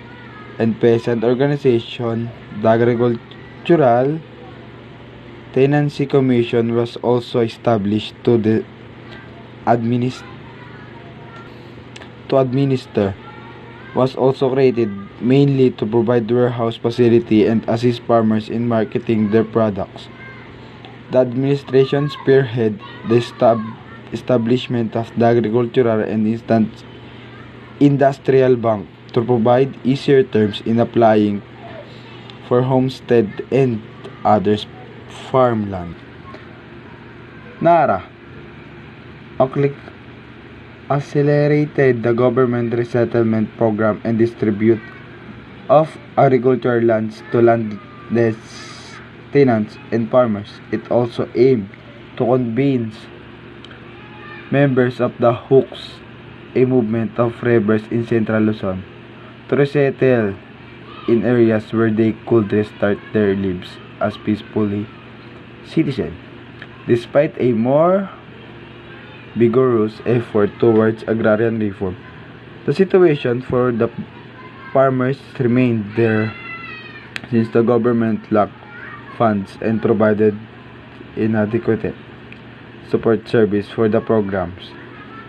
and peasant organization. The Agricultural Tenancy Commission was also established to administer, was also created mainly to provide warehouse facility and assist farmers in marketing their products. The administration spearheaded the establishment of the Agricultural and Industrial Bank to provide easier terms in applying for homestead and others farmland. NARA accelerated the government resettlement program and distribute of agricultural lands to landless tenants and farmers. It also aimed to convince members of the Hooks, a movement of rebels in Central Luzon, to resettle in areas where they could restart their lives as peacefully citizens. Despite a more vigorous effort towards agrarian reform, the situation for the farmers remained there since the government lacked funds and provided inadequate support service for the programs.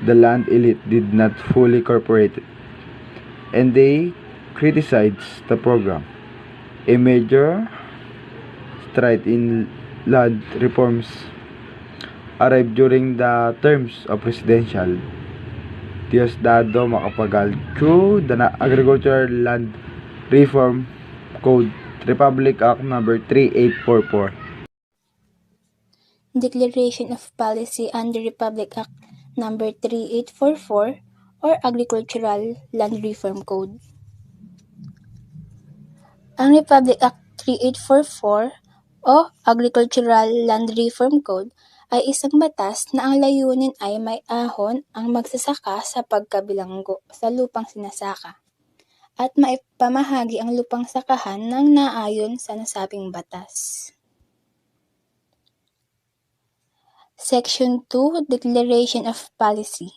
The land elite did not fully cooperate, and they criticized the program. A major stride in land reforms arrived during the terms of Presidential Diosdado Macapagal through the Agricultural Land Reform Code, Republic Act number 3844. Declaration of Policy under Republic Act number 3844 or Agricultural Land Reform Code. Ang Republic Act 3844 o Agricultural Land Reform Code ay isang batas na ang layunin ay may ahon ang magsasaka sa pagkabilanggo sa lupang sinasaka at maipamahagi ang lupang sakahan ng naayon sa nasabing batas. Section 2, Declaration of Policy.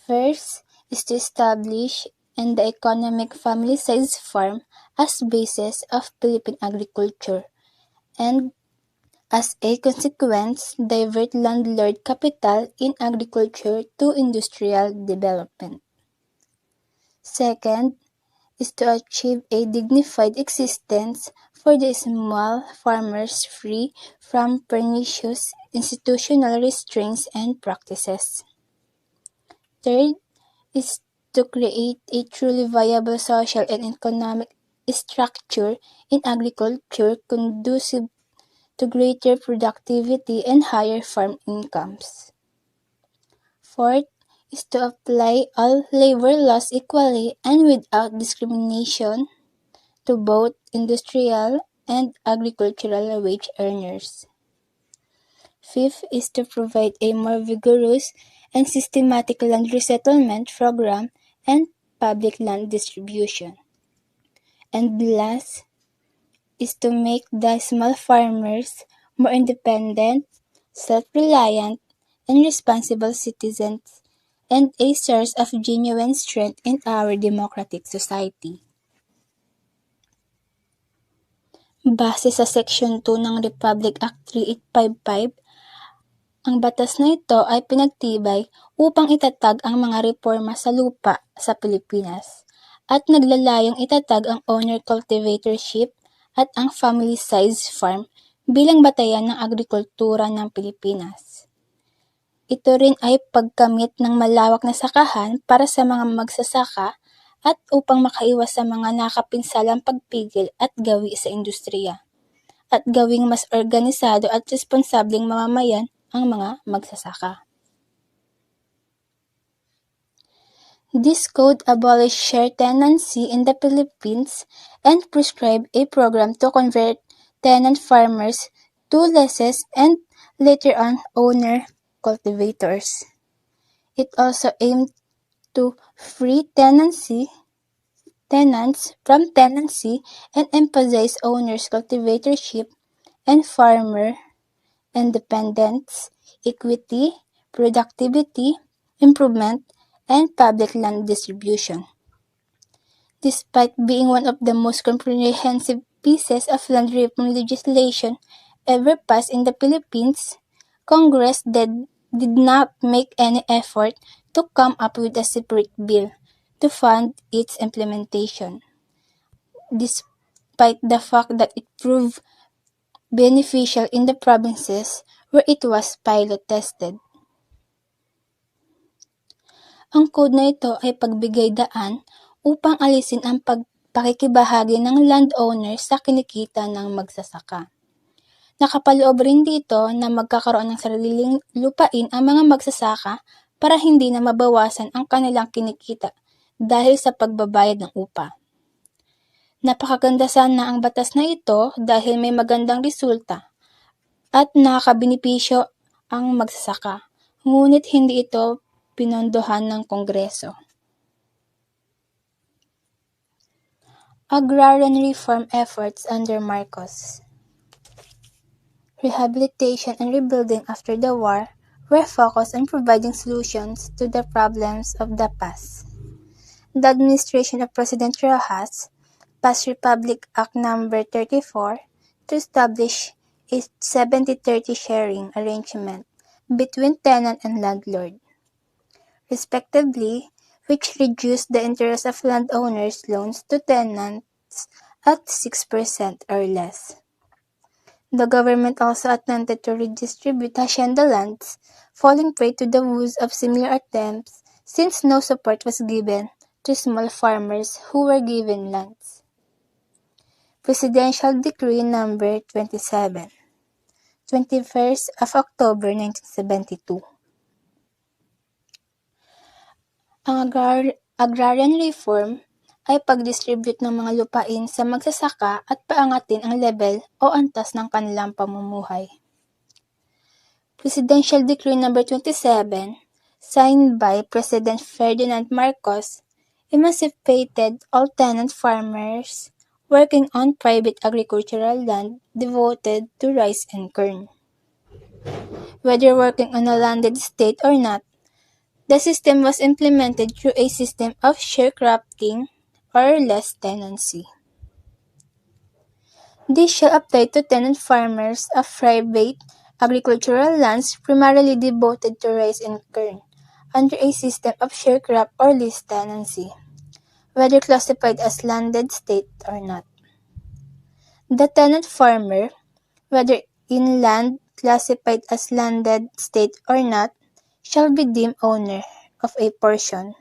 First is to establish the economic family-sized farm as basis of Philippine agriculture, and as a consequence, divert landlord capital in agriculture to industrial development. Second is to achieve a dignified existence for the small farmers free from pernicious institutional restraints and practices. Third is to create a truly viable social and economic structure in agriculture conducive to greater productivity and higher farm incomes. Fourth is to apply all labor laws equally and without discrimination to both industrial and agricultural wage earners. Fifth is to provide a more vigorous and systematic land resettlement program and public land distribution. And last is to make the small farmers more independent, self-reliant, and responsible citizens, and a source of genuine strength in our democratic society. Base sa Section 2 ng Republic Act 3855, ang batas na ito ay pinagtibay upang itatag ang mga reforma sa lupa sa Pilipinas at naglalayong itatag ang owner cultivatorship at ang family-sized farm bilang batayan ng agrikultura ng Pilipinas. Ito rin ay pagkamit ng malawak na sakahan para sa mga magsasaka at upang makaiwas sa mga nakapinsalang pagpigil at gawi sa industriya, at gawing mas organisado at responsableng mamamayan ang mga magsasaka. This code abolished share tenancy in the Philippines and prescribed a program to convert tenant farmers to lessees and later on owner cultivators. It also aimed to free tenants from tenancy and emphasize owners' cultivatorship and farmer independence, equity, productivity, improvement, and public land distribution. Despite being one of the most comprehensive pieces of land reform legislation ever passed in the Philippines, Congress did not make any effort to come up with a separate bill to fund its implementation, despite the fact that it proved beneficial in the provinces where it was pilot tested. Ang code na ito ay pagbigay daan upang alisin ang pakikibahagi ng landowner sa kinikita ng magsasaka. Nakapaloob rin dito na magkakaroon ng sariling lupain ang mga magsasaka para hindi na mabawasan ang kanilang kinikita dahil sa pagbabayad ng upa. Napakaganda sana ang batas na ito dahil may magandang resulta at nakakabenepisyo ang magsasaka, ngunit hindi ito pinondohan ng Kongreso. Agrarian reform efforts under Marcos. Rehabilitation and rebuilding after the war were focused on providing solutions to the problems of the past. The administration of President Rojas passed Republic Act number 34 to establish a 70-30 sharing arrangement between tenant and landlord, respectively, which reduced the interest of landowners' loans to tenants at 6% or less. The government also attempted to redistribute hacienda lands, falling prey to the woes of similar attempts since no support was given to small farmers who were given lands. Presidential Decree No. 27, 21st of October 1972. Ang agrarian reform ay pag-distribute ng mga lupain sa magsasaka at paangatin ang level o antas ng kanilang pamumuhay. Presidential Decree No. 27, signed by President Ferdinand Marcos, emancipated all tenant farmers working on private agricultural land devoted to rice and corn. Whether working on a landed estate or not, the system was implemented through a system of sharecropping or less tenancy. This shall apply to tenant farmers of private agricultural lands primarily devoted to rice and corn, under a system of sharecrop or lease tenancy, whether classified as landed estate or not. The tenant farmer, whether in land classified as landed estate or not, shall be deemed owner of a portion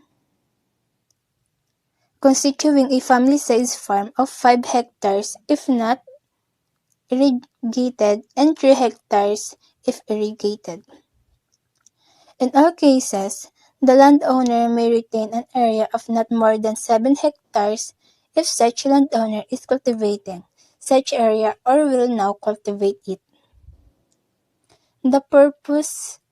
constituting a family-sized farm of 5 hectares if not irrigated and 3 hectares if irrigated. In all cases, the landowner may retain an area of not more than 7 hectares if such landowner is cultivating such area or will now cultivate it. The purpose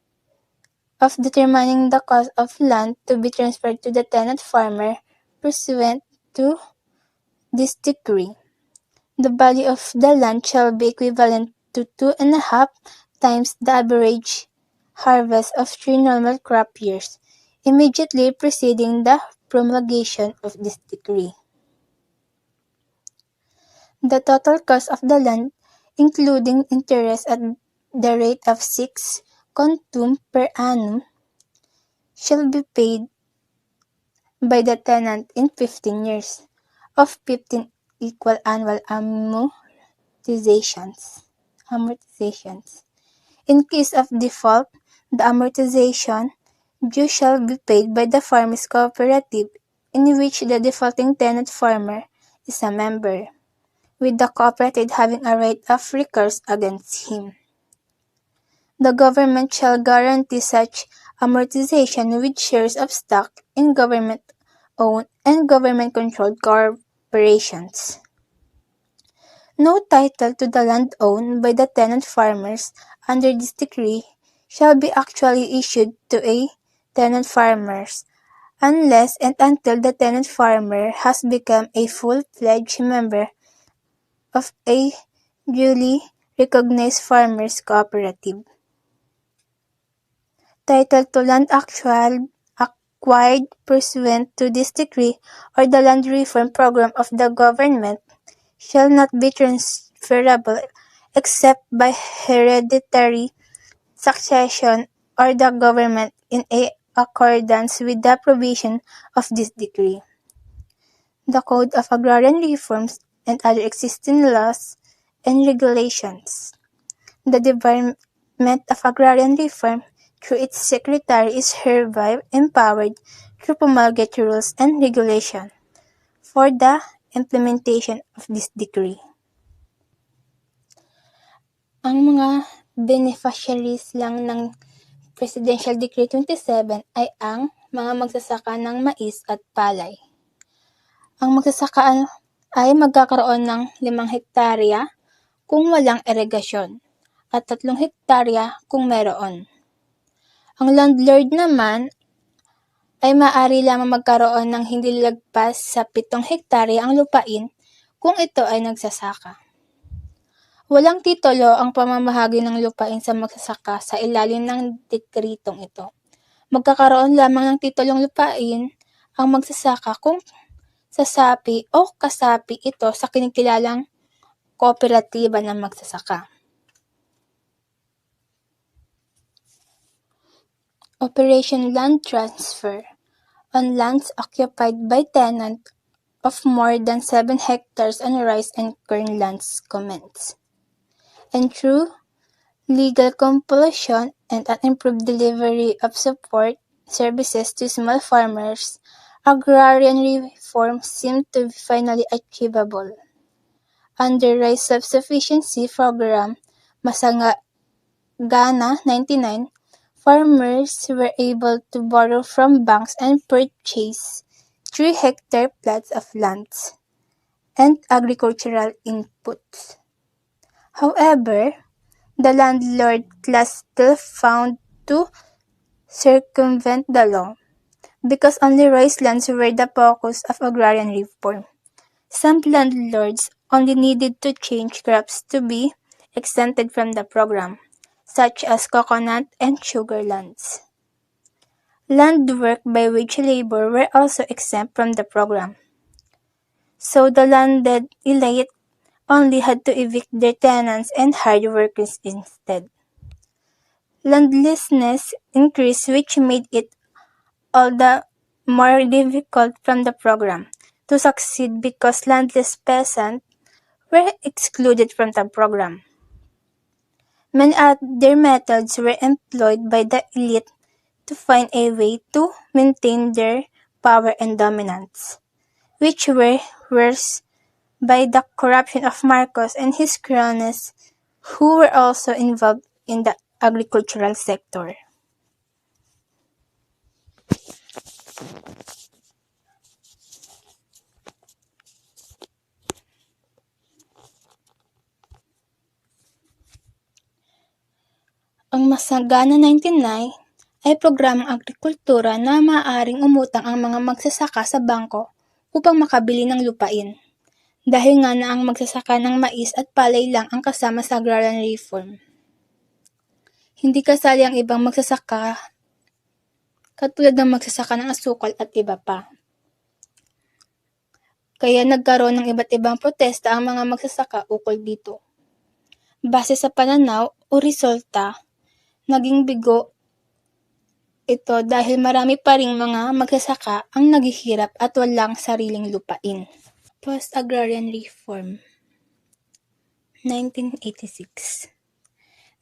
of determining the cost of land to be transferred to the tenant farmer pursuant to this decree. The value of the land shall be equivalent to 2.5 times the average harvest of 3 normal crop years, immediately preceding the promulgation of this decree. The total cost of the land, including interest at the rate of 6 contum per annum, shall be paid by the tenant in 15 years, of 15 equal annual amortizations. In case of default, the amortization due shall be paid by the farmers' cooperative in which the defaulting tenant farmer is a member, with the cooperative having a right of recourse against him. The government shall guarantee such amortization with shares of stock in government-owned and government-controlled corporations. No title to the land owned by the tenant farmers under this decree shall be actually issued to a tenant farmers unless and until the tenant farmer has become a full-fledged member of a duly recognized farmers cooperative. Title to land acquired pursuant to this decree or the land reform program of the government shall not be transferable except by hereditary succession or the government in accordance with the provision of this decree. The Code of Agrarian Reforms and other existing laws and regulations. The Department of Agrarian Reform, through its secretary, is hereby empowered to promulgate rules and regulations for the implementation of this decree. Ang mga beneficiaries lang ng Presidential Decree 27 ay ang mga magsasaka ng mais at palay. Ang magsasaka ay magkakaroon ng 5 hektarya kung walang irigasyon at 3 hektarya kung meron. Ang landlord naman ay maaari lamang magkaroon ng hindi lagpas sa 7 hektarya ang lupain kung ito ay nagsasaka. Walang titulo ang pamamahagi ng lupain sa magsasaka sa ilalim ng dekretong ito. Magkakaroon lamang ng titulong lupain ang magsasaka kung sasapi o kasapi ito sa kinikilalang kooperatiba ng magsasaka. Operation Land Transfer on lands occupied by tenants of more than 7 hectares on rice and corn lands commenced. And through legal compulsion and an improved delivery of support services to small farmers, agrarian reform seemed to be finally achievable. Under Rice Self-Sufficiency Program, Masangana 99, farmers were able to borrow from banks and purchase 3-hectare plots of lands and agricultural inputs. However, the landlord class still found to circumvent the law, because only rice lands were the focus of agrarian reform. Some landlords only needed to change crops to be exempted from the program, such as coconut and sugar lands. Land work by wage labor were also exempt from the program. So the landed elite only had to evict their tenants and hire workers instead. Landlessness increased, which made it all the more difficult from the program to succeed because landless peasants were excluded from the program. Many other methods were employed by the elite to find a way to maintain their power and dominance, which were worse by the corruption of Marcos and his cronies, who were also involved in the agricultural sector. Ang Masagana 99 ay programang agrikultura na maaaring umutang ang mga magsasaka sa bangko upang makabili ng lupain. Dahil nga na ang magsasaka ng mais at palay lang ang kasama sa agrarian reform. Hindi kasali ang ibang magsasaka katulad ng magsasaka ng asukal at iba pa. Kaya nagkaroon ng iba't ibang protesta ang mga magsasaka ukol dito. Base sa pananaw o resulta, naging bigo ito dahil marami pa ring mga magsasaka ang naghihirap at walang sariling lupain. Post-agrarian reform 1986.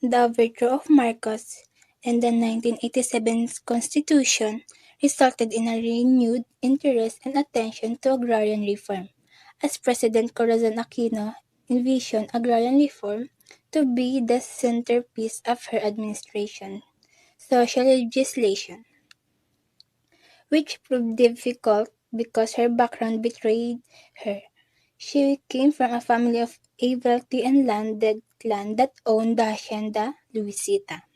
The overthrow of Marcos and the 1987 Constitution resulted in a renewed interest and attention to agrarian reform, as President Corazon Aquino envisioned agrarian reform to be the centerpiece of her administration. Social legislation, which proved difficult because her background betrayed her. She came from a family of a wealthy and landed clan that owned the Hacienda Luisita.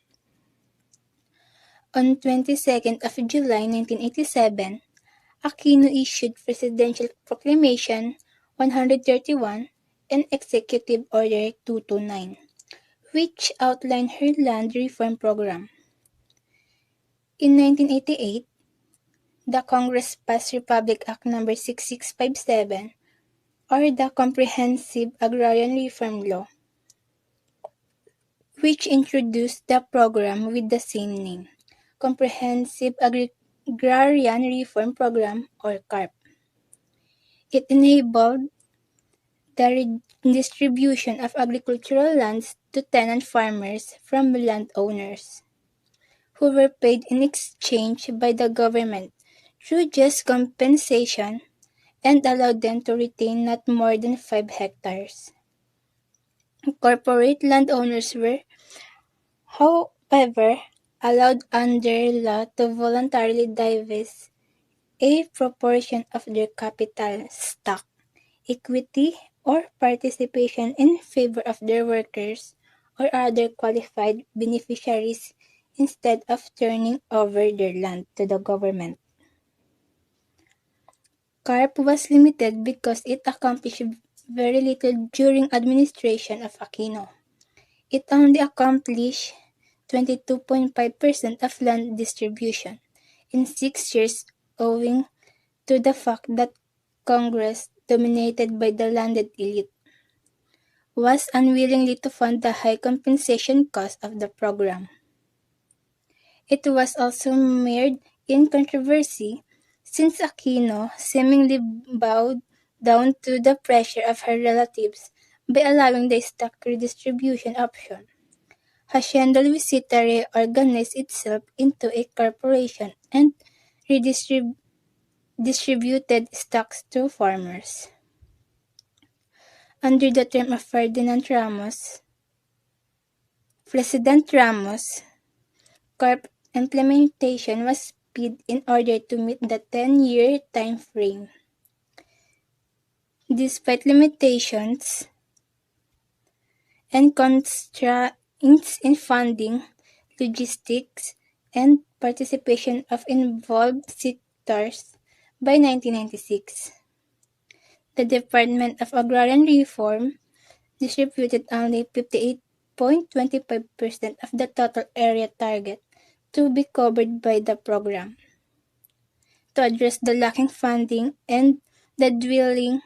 On 22nd of July 1987, Aquino issued Presidential Proclamation 131 and Executive Order 229, which outlined her land reform program. In 1988, the Congress passed Republic Act No. 6657, or the Comprehensive Agrarian Reform Law, which introduced the program with the same name, Comprehensive Agrarian Reform Program, or CARP. It enabled the redistribution of agricultural lands to tenant farmers from landowners, who were paid in exchange by the government through just compensation and allowed them to retain not more than 5 hectares. Corporate landowners were, however, allowed under law to voluntarily divest a proportion of their capital, stock, equity, or participation in favor of their workers or other qualified beneficiaries instead of turning over their land to the government. CARP was limited because it accomplished very little during administration of Aquino. It only accomplished 22.5% of land distribution in 6 years, owing to the fact that Congress, dominated by the landed elite, was unwilling to fund the high compensation cost of the program. It was also mired in controversy since Aquino seemingly bowed down to the pressure of her relatives by allowing the stock redistribution option. Hacienda Luisita reorganized itself into a corporation and redistributed stocks to farmers. Under the term of President Ramos, Corp implementation was speed in order to meet the 10-year time frame. Despite limitations and constraints in funding, logistics, and participation of involved sectors, by 1996, the Department of Agrarian Reform distributed only 58.25% of the total area target to be covered by the program. To address the lacking funding and the dwindling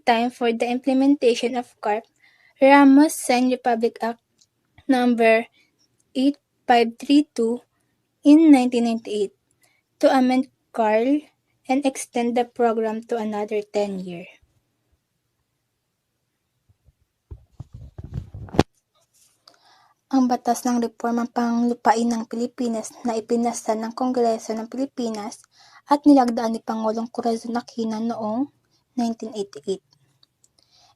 time for the implementation of CARP, Ramos signed Republic Act No. 8532 in 1998 to amend CARL and extend the program to another 10 years. Ang Batas ng Reformang Panglupain ng Pilipinas na ipinasa ng Kongreso ng Pilipinas at nilagdaan ni Pangulong Corazon Aquino noong 1988.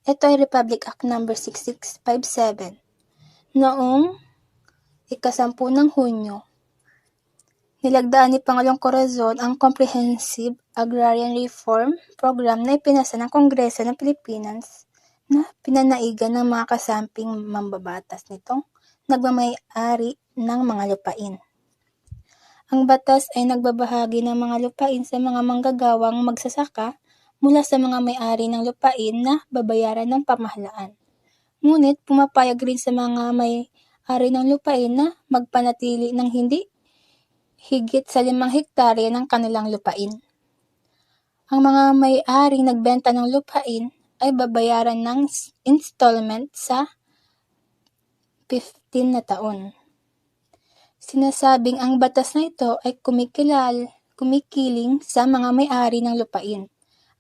Ito ay Republic Act No. 6657 noong ika-10 ng Hunyo. Nilagdaan ni Pangulong Corazon ang Comprehensive Agrarian Reform Program na ipinasa ng Kongreso ng Pilipinas na pinanaigan ng mga kasamping mambabatas nitong nagmamay-ari ng mga lupain. Ang batas ay nagbabahagi ng mga lupain sa mga manggagawang magsasaka mula sa mga may-ari ng lupain na babayaran ng pamahalaan. Ngunit pumapayag rin sa mga may-ari ng lupain na magpanatili ng hindi higit sa 5 hektarya ng kanilang lupain. Ang mga may-ari nagbenta ng lupain ay babayaran ng installment sa 15 na taon. Sinasabing ang batas na ito ay kumikiling sa mga may-ari ng lupain,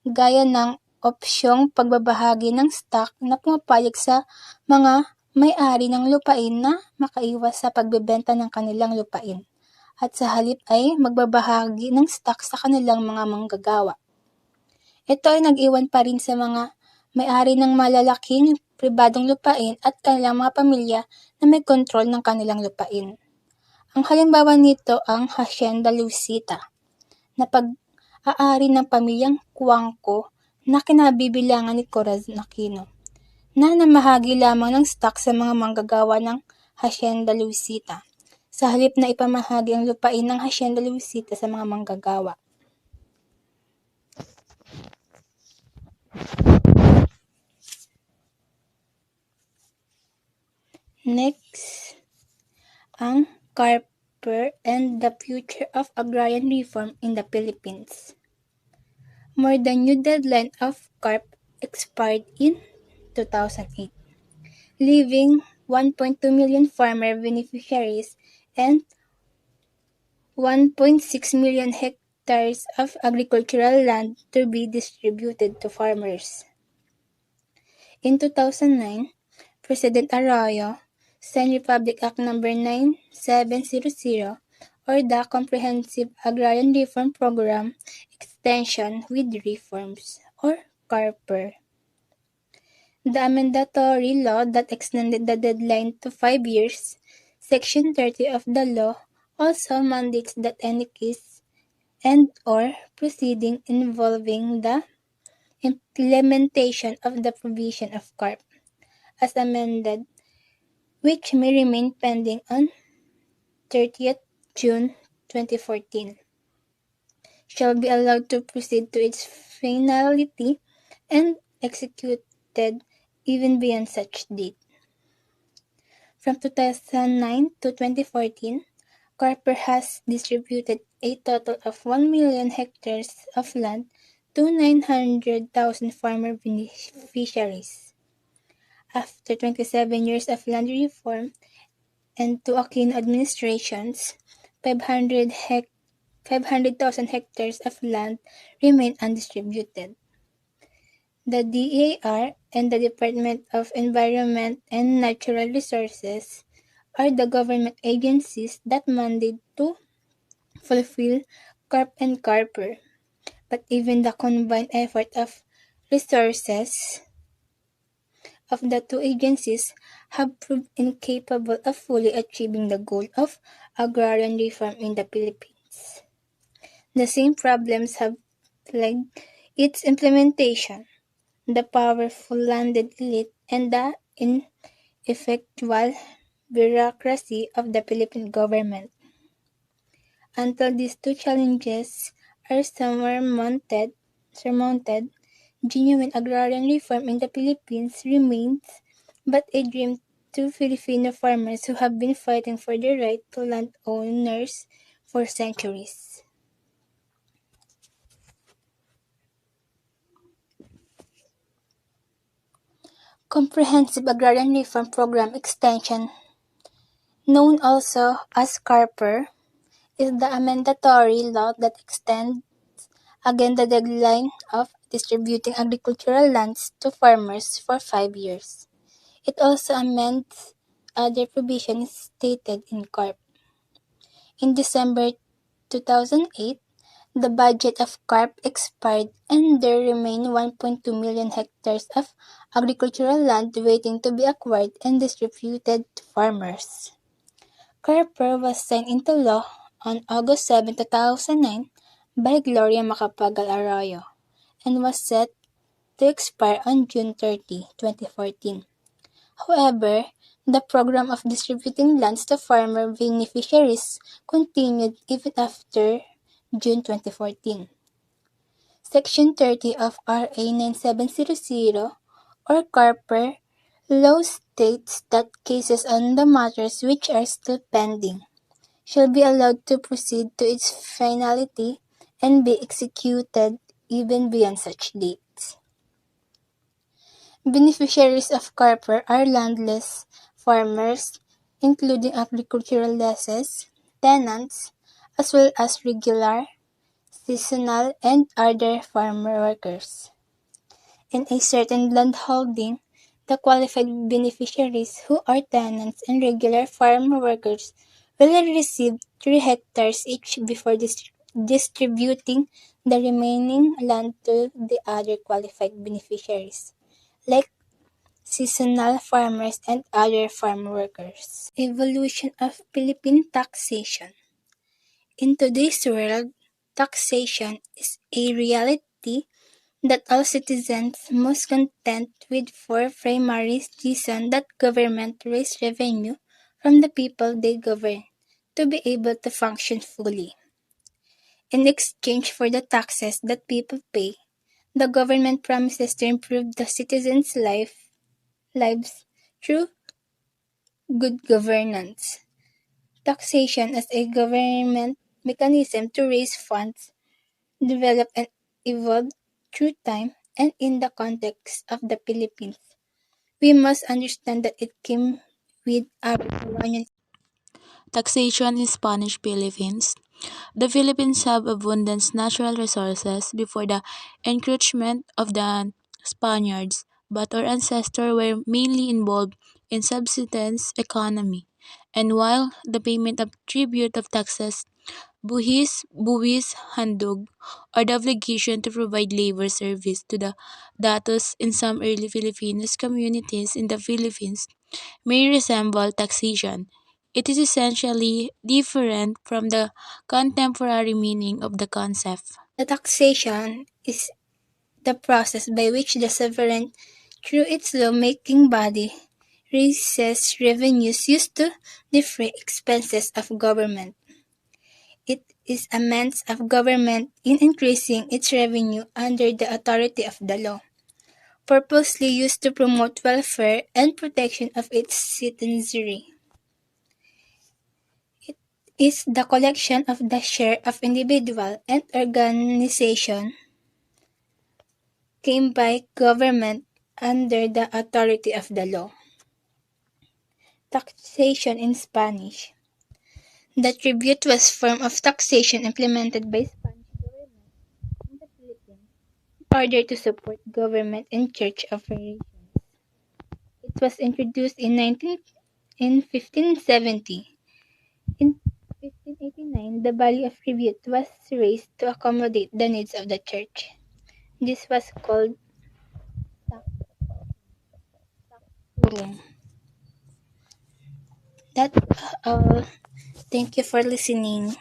gaya ng opsyong pagbabahagi ng stock na pumapayag sa mga may-ari ng lupain na makaiwas sa pagbebenta ng kanilang lupain, at sa halip ay magbabahagi ng stock sa kanilang mga manggagawa. Ito ay nag-iwan pa rin sa mga may-ari ng malalaking pribadong lupain at kanilang mga pamilya na may kontrol ng kanilang lupain. Ang halimbawa nito ang Hacienda Luisita, na pag-aari ng pamilyang Cuangco na kinabibilangan ni Corazon Aquino, na namahagi lamang ng stock sa mga manggagawa ng Hacienda Luisita, sa halip na ipamahagi ang lupain ng Hacienda Luisita sa mga manggagawa. Next, ang Carper and the Future of Agrarian Reform in the Philippines. More than new deadline of CARP expired in 2008, leaving 1.2 million farmer beneficiaries and 1.6 million hectares of agricultural land to be distributed to farmers. In 2009, President Arroyo signed Republic Act No. 9700 or the Comprehensive Agrarian Reform Program Extension with Reforms or CARPER. The amendatory law that extended the deadline to 5 years, Section 30 of the law, also mandates that any case and/or proceeding involving the implementation of the provision of CARP, as amended, which may remain pending on 30th June 2014, shall be allowed to proceed to its finality and executed even beyond such date. From 2009 to 2014, Carper has distributed a total of 1 million hectares of land to 900,000 farmer beneficiaries. After 27 years of land reform and to Aquino administrations, 500,000 hectares of land remain undistributed. The DAR and the Department of Environment and Natural Resources are the government agencies that mandate to fulfill CARP and CARPER, but even the combined effort of resources of the two agencies have proved incapable of fully achieving the goal of agrarian reform in the Philippines. The same problems have plagued its implementation. The powerful landed elite and the ineffectual bureaucracy of the Philippine government. Until these two challenges are surmounted, genuine agrarian reform in the Philippines remains but a dream to Filipino farmers who have been fighting for the right to land owners for centuries. Comprehensive Agrarian Reform Program Extension, known also as CARPER, is the mandatory law that extends again the deadline of distributing agricultural lands to farmers for 5 years. It also amends other provisions stated in CARP. In December 2008, the budget of CARP expired and there remain 1.2 million hectares of agricultural land waiting to be acquired and distributed to farmers. CARPER was signed into law on August 7, 2009 by Gloria Macapagal Arroyo and was set to expire on June 30, 2014. However, the program of distributing lands to farmer beneficiaries continued even after June 2014. Section 30 of RA 9700 or CARPER law states that cases on the matters which are still pending shall be allowed to proceed to its finality and be executed even beyond such dates. Beneficiaries of CARPER are landless farmers, including agricultural lessees, tenants, as well as regular, seasonal, and other farmer workers. In a certain landholding, the qualified beneficiaries who are tenants and regular farm workers will receive 3 hectares each before distributing the remaining land to the other qualified beneficiaries, like seasonal farmers and other farm workers. Evolution of Philippine taxation. In today's world, taxation is a reality that all citizens must contend with for primary reason that government raise revenue from the people they govern to be able to function fully. In exchange for the taxes that people pay, the government promises to improve the citizens' lives through good governance. Taxation as a government mechanism to raise funds, develop and evolve through time and in the context of the Philippines. We must understand that it came with our colonial Taxation in Spanish Philippines. The Philippines have abundant natural resources before the encroachment of the Spaniards, but our ancestors were mainly involved in subsistence economy. And while the payment of tribute of taxes, buwis, handog, or the obligation to provide labor service to the datos in some early Filipino communities in the Philippines may resemble taxation. It is essentially different from the contemporary meaning of the concept. The taxation is the process by which the sovereign, through its law-making body, raises revenues used to defray expenses of government. It is a means of government in increasing its revenue under the authority of the law, purposely used to promote welfare and protection of its citizenry. It is the collection of the share of individual and organization came by government under the authority of the law. Taxation in Spanish. The tribute was a form of taxation implemented by Spanish government in the Philippines in order to support government and church operations. It was introduced in 1570. In 1589, the value of tribute was raised to accommodate the needs of the church. This was called taxum. That's all. Thank you for listening.